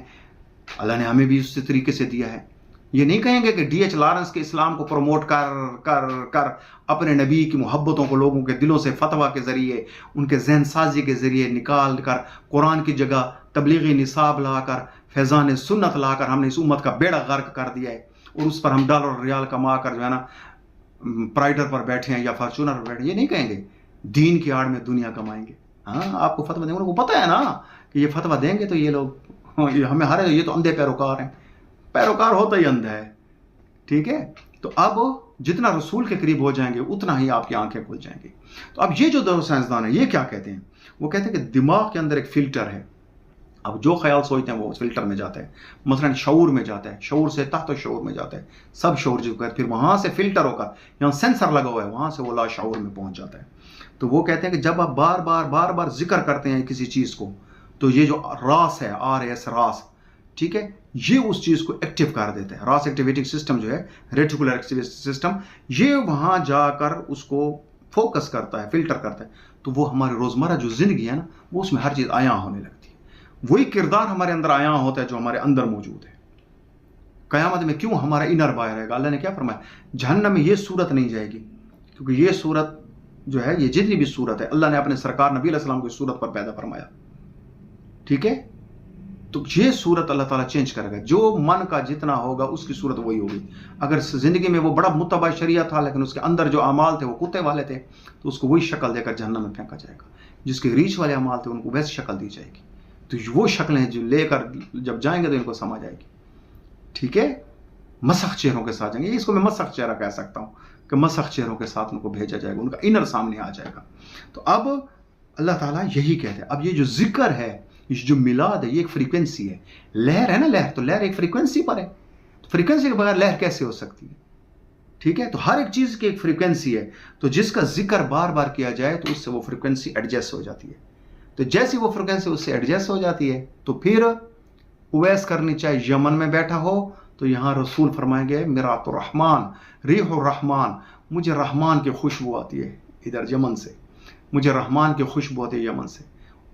اللہ نے ہمیں بھی اس طریقے سے دیا ہے. یہ نہیں کہیں گے کہ ڈی ایچ لارنس کے اسلام کو پروموٹ کر کر کر اپنے نبی کی محبتوں کو لوگوں کے دلوں سے فتویٰ کے ذریعے، ان کے ذہن سازی کے ذریعے نکال کر قرآن کی جگہ تبلیغی نصاب لا کر، فیضان سنت لا کر ہم نے اس امت کا بیڑا غرق کر دیا ہے، اور اس پر ہم ڈالر اور ریال کما کر جو ہے نا پرائڈر پر بیٹھے ہیں یا فارچونر پر بیٹھے ہیں. یہ نہیں کہیں گے دین کی آڑ میں دنیا کمائیں گے. ہاں آپ کو فتویٰ دیں گے، ان کو پتہ ہے نا کہ یہ فتویٰ دیں گے تو یہ لوگ ہمیں یہ تو اندھے پیروکار ہیں، پیروکار ہوتا ہی اندھا ہے، ٹھیک ہے. تو اب جتنا رسول کے قریب ہو جائیں گے اتنا ہی آپ کی آنکھیں کھل جائیں گی. تو اب یہ جو دو سائنسدان ہیں یہ کیا کہتے ہیں؟ وہ کہتے ہیں کہ دماغ کے اندر ایک فلٹر ہے. اب جو خیال سوچتے ہیں وہ فلٹر میں جاتا ہے، مثلا شعور میں جاتا ہے، شعور سے تحت شعور میں جاتا ہے، سب شعور جو کہتے ہیں، پھر وہاں سے فلٹر ہو کر یہاں سینسر لگا ہوا ہے وہاں سے وہ لا شعور میں پہنچ جاتا ہے. تو وہ کہتے ہیں کہ جب آپ بار بار ذکر کرتے ہیں کسی چیز کو تو یہ جو راس ہے RAS راس، ٹھیک ہے، یہ اس چیز کو ایکٹیو کر دیتا ہے. راس ایکٹیویٹنگ سسٹم جو ہے، ریٹیکولر ایکٹیویٹنگ سسٹم، یہ وہاں جا کر اس کو فوکس کرتا ہے، فلٹر کرتا ہے. تو وہ ہماری روزمرہ جو زندگی ہے نا وہ اس میں ہر چیز عیاں ہونے لگتی ہے. وہی کردار ہمارے اندر عیاں ہوتا ہے جو ہمارے اندر موجود ہے. قیامت میں کیوں ہمارا انر باہر رہے گا؟ اللہ نے کیا فرمایا؟ جہنم میں یہ صورت نہیں جائے گی، کیونکہ یہ صورت جو ہے، یہ جتنی بھی صورت ہے اللہ نے اپنے سرکار نبی علیہ السلام کو اس صورت پر پیدا فرمایا، ٹھیک ہے. تو یہ صورت اللہ تعالیٰ چینج کرے گا، جو من کا جتنا ہوگا اس کی صورت وہی ہوگی. اگر زندگی میں وہ بڑا متبع شریعت تھا لیکن اس کے اندر جو اعمال تھے وہ کتے والے تھے تو اس کو وہی شکل دے کر جہنم میں پھینکا جائے گا. جس کے ریچھ والے اعمال تھے ان کو ویسی شکل دی جائے گی. تو وہ شکلیں جو لے کر جب جائیں گے تو ان کو سمجھ آئے گی، ٹھیک ہے. مسخ چہروں کے ساتھ جائیں گے، اس کو میں مسخ چہرہ کہہ سکتا ہوں کہ مسخ چہروں کے ساتھ ان کو بھیجا جائے گا، ان کا انر سامنے آ جائے گا. تو اب اللہ تعالیٰ یہی کہتے ہیں. اب یہ جو ذکر ہے، یہ جو میلاد ہے، یہ ایک فریکوینسی ہے. لہر ہے نا، لہر، تو لہر ایک فریکوینسی پر ہے. فریکوینسی کے بغیر لہر کیسے ہو سکتی ہے؟ ٹھیک ہے. تو ہر ایک چیز کی ایک فریکوینسی ہے. تو جس کا ذکر بار بار کیا جائے تو اس سے وہ فریکوینسی ایڈجسٹ ہو جاتی ہے. تو جیسی وہ فریکوینسی اس سے ایڈجسٹ ہو جاتی ہے تو پھر اویس کرنی چاہے یمن میں بیٹھا ہو تو یہاں رسول فرمائیں گے میرات الرحمان، ریح الرحمان، مجھے رحمان کی خوشبو آتی ہے ادھر یمن سے، مجھے رحمان کی خوشبو آتی ہے یمن سے.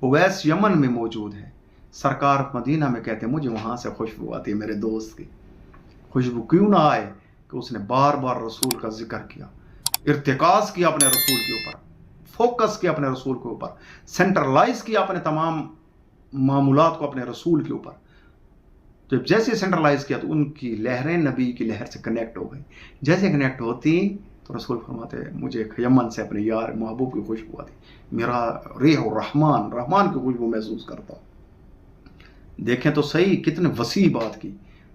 اویس یمن میں موجود ہے، سرکار مدینہ میں کہتے ہیں مجھے وہاں سے خوشبو آتی ہے میرے دوست کی. خوشبو کیوں نہ آئے؟ کہ اس نے بار بار رسول کا ذکر کیا، ارتکاز کیا اپنے رسول کے اوپر، فوکس کیا اپنے رسول کے اوپر، سینٹرلائز کیا اپنے تمام معمولات کو اپنے رسول کے اوپر. جب جیسے سینٹرلائز کیا تو ان کی لہریں نبی کی لہر سے کنیکٹ ہو گئی. جیسے کنیکٹ ہوتی تو رسول فرماتے مجھے یمن سے اپنے یار محبوب کی خوشبو آتی، میرا ریح الرحمان، رحمان کی خوشبو محسوس کرتا ہوں. دیکھیں تو صحیح کتنے وسیع بات کی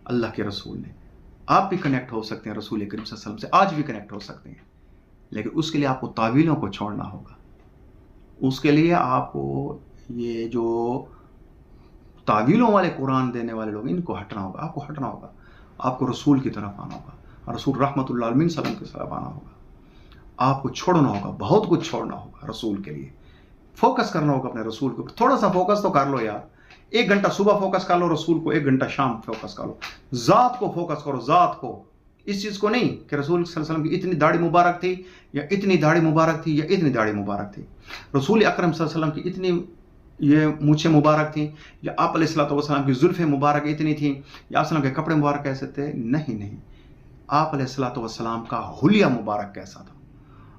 اللہ کے رسول نے. آپ بھی کنیکٹ ہو سکتے ہیں رسول کریم صلی اللہ علیہ وسلم سے، آج بھی کنیکٹ ہو سکتے ہیں، لیکن اس کے لیے آپ کو تعویلوں کو چھوڑنا ہوگا. اس کے لیے آپ کو یہ جو تعویلوں والے قرآن دینے والے لوگ ان کو ہٹنا ہوگا، آپ کو ہٹنا ہوگا. آپ کو رسول کی طرف آنا ہوگا، رسول رحمۃ اللہ علیہ وسلم کی طرف آنا ہوگا. آپ کو چھوڑنا ہوگا، بہت کچھ چھوڑنا ہوگا رسول کے لیے. فوکس کرنا ہوگا اپنے رسول کو. تھوڑا سا فوکس تو کر لو یار، 1 گھنٹہ صبح فوکس کر لو رسول کو، 1 گھنٹہ شام فوکس کر لو. ذات کو فوکس کرو، ذات کو، اس چیز کو نہیں کہ رسول صلی اللہ علیہ وسلم کی اتنی داڑھی مبارک تھی یا اتنی داڑھی مبارک تھی یا اتنی داڑھی مبارک تھی. رسول اکرم صلی اللہ علیہ وسلم کی اتنی یہ مونچھیں مبارک تھیں، یا آپ علیہ الصلوۃ والسلام کی زلفیں مبارک اتنی تھیں، یا آپ وسلم کے کپڑے مبارک کیسے تھے. نہیں، آپ علیہ الصلوۃ والسلام کا حلیہ مبارک کیسا تھا،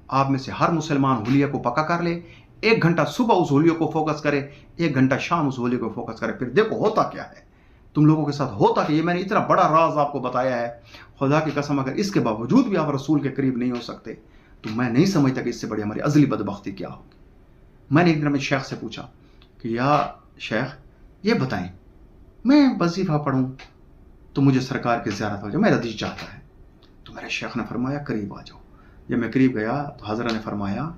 आप में से हर मुसलमान हुलिया को पक्का कर ले, 1 घंटा सुबह उस हुलिया को फोकस करे, 1 घंटा शाम उस हुलिया को फोकस करे, फिर देखो होता क्या है तुम लोगों के साथ। होता कि ये मैंने इतना बड़ा राज आपको बताया है, खुदा की कसम अगर इसके बावजूद भी आप रसूल के करीब नहीं हो सकते तो मैं नहीं समझता कि इससे बड़ी हमारी अजली बदबख्ती क्या होगी। मैंने एक दिन अपने शेख से पूछा कि या शेख ये बताएं, मैं वजीफा पढ़ूं तो मुझे सरकार की ज़ियारत हो जाए, मेरा दिल चाहता है। तो मेरे शेख ने फरमाया करीब आ जाओ। जब मैं करीब गया तो हज़रत ने फरमाया,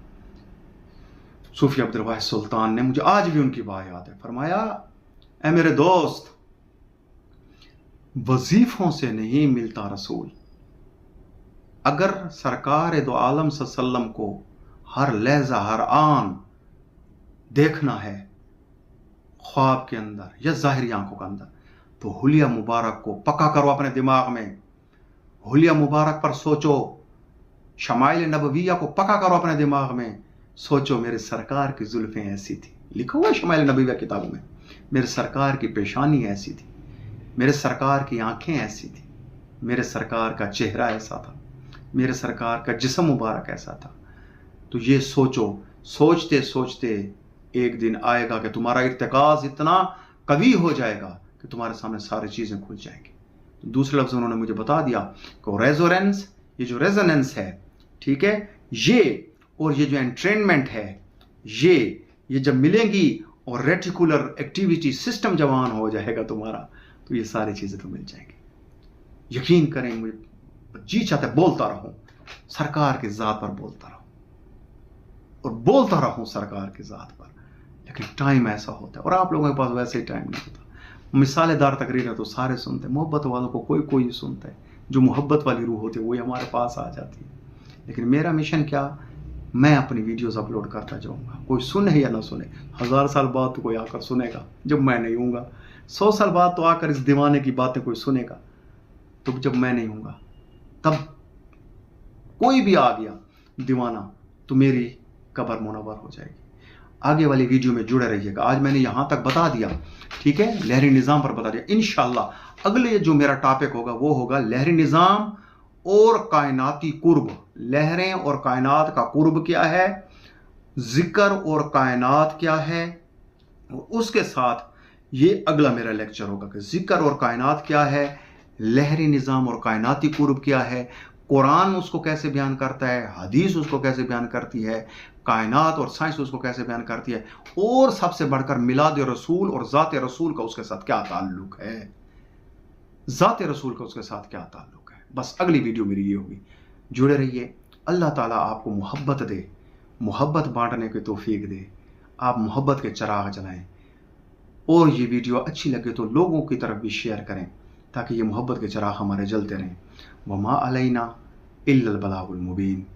सूफी अब्दुल वाहिद सुल्तान ने, मुझे आज भी उनकी बात याद है, फरमाया ऐ मेरे दोस्त, वजीफों से नहीं मिलता रसूल। अगर सरकार दो आलम सल्लम को हर लहजा हर आन देखना है ख्वाब के अंदर या ज़ाहिरी आंखों के अंदर, तो हुलिया मुबारक को पक्का करो अपने दिमाग में, हुलिया मुबारक पर सोचो, शमाइल नबविया को पक्का करो अपने दिमाग में, सोचो मेरे सरकार की जुल्फें ऐसी थी, लिखा हुआ है शमाइल नबविया किताबों में, मेरे सरकार की पेशानी ऐसी थी, मेरे सरकार की आंखें ऐसी थी, मेरे सरकार का चेहरा ऐसा था, मेरे सरकार का जिस्म मुबारक ऐसा था। तो ये सोचो, सोचते सोचते एक दिन आएगा कि तुम्हारा इर्तिकाज इतना कवी हो जाएगा कि तुम्हारे सामने सारी चीज़ें खुल जाएंगी। तो दूसरे लफ्ज़ उन्होंने मुझे बता दिया कि रेजोनेंस, ये जो रेजोनेंस है, ठीक है, ये और ये जो एंट्रेनमेंट है, ये जब मिलेंगी और रेटिकुलर एक्टिविटी सिस्टम जवान हो जाएगा तुम्हारा, तो ये सारी चीज़ें तो मिल जाएंगी। यकीन करें, मुझे जी चाहता है बोलता रहूं, सरकार की ज़ात पर बोलता रहूं और बोलता रहूं सरकार की ज़ात पर, लेकिन टाइम ऐसा होता है और आप लोगों के पास वैसे ही टाइम नहीं होता। मिसालेदार तकरीरें तो सारे सुनते हैं, मोहब्बत वालों को कोई सुनता है, जो मोहब्बत वाली रूह होती है वही हमारे पास आ जाती है। लेकिन मेरा मिशन क्या, मैं अपनी वीडियोस अपलोड करता जाऊंगा, कोई सुने या ना सुने, 1000 साल बाद तो कोई आकर सुनेगा जब मैं नहीं हूँगा, 100 साल बाद तो आकर इस दीवाने की बातें कोई सुनेगा, तो जब मैं नहीं हूँगा तब कोई भी आ गया दीवाना तो मेरी कब्र मुनव्वर हो जाएगी। आगे वाली वीडियो में जुड़े रहिएगा। आज मैंने यहां तक बता दिया, ठीक है, लहरी निज़ाम पर बता दिया। इंशाअल्लाह अगले जो मेरा टॉपिक होगा वो होगा लहरी निज़ाम और कायनाती कुर्ब। लहरें और कायनात का कुर्ब क्या है, जिक्र और कायनात क्या है, और उसके साथ ये अगला मेरा लेक्चर होगा कि जिक्र और कायनात क्या है, लहरी निज़ाम और कायनाती कुर्ब क्या है, कुरान उसको कैसे बयान करता है, हदीस उसको कैसे बयान करती है, कायनात और साइंस उसको कैसे बयान करती है, और सबसे बढ़कर मिलाद रसूल और ज़ात रसूल का उसके साथ क्या ताल्लुक है, ज़ात रसूल का उसके साथ क्या ताल्लुक है। बस अगली वीडियो मेरी ये होगी, जुड़े रहिए। अल्लाह ताला आपको मोहब्बत दे, मोहब्बत बांटने की तौफीक दे, आप मोहब्बत के चिराग जलाएं, और ये वीडियो अच्छी लगे तो लोगों की तरफ भी शेयर करें ताकि ये मोहब्बत के चिराग हमारे जलते रहें। वमा अलैना इल्लल बलागुल मुबीन।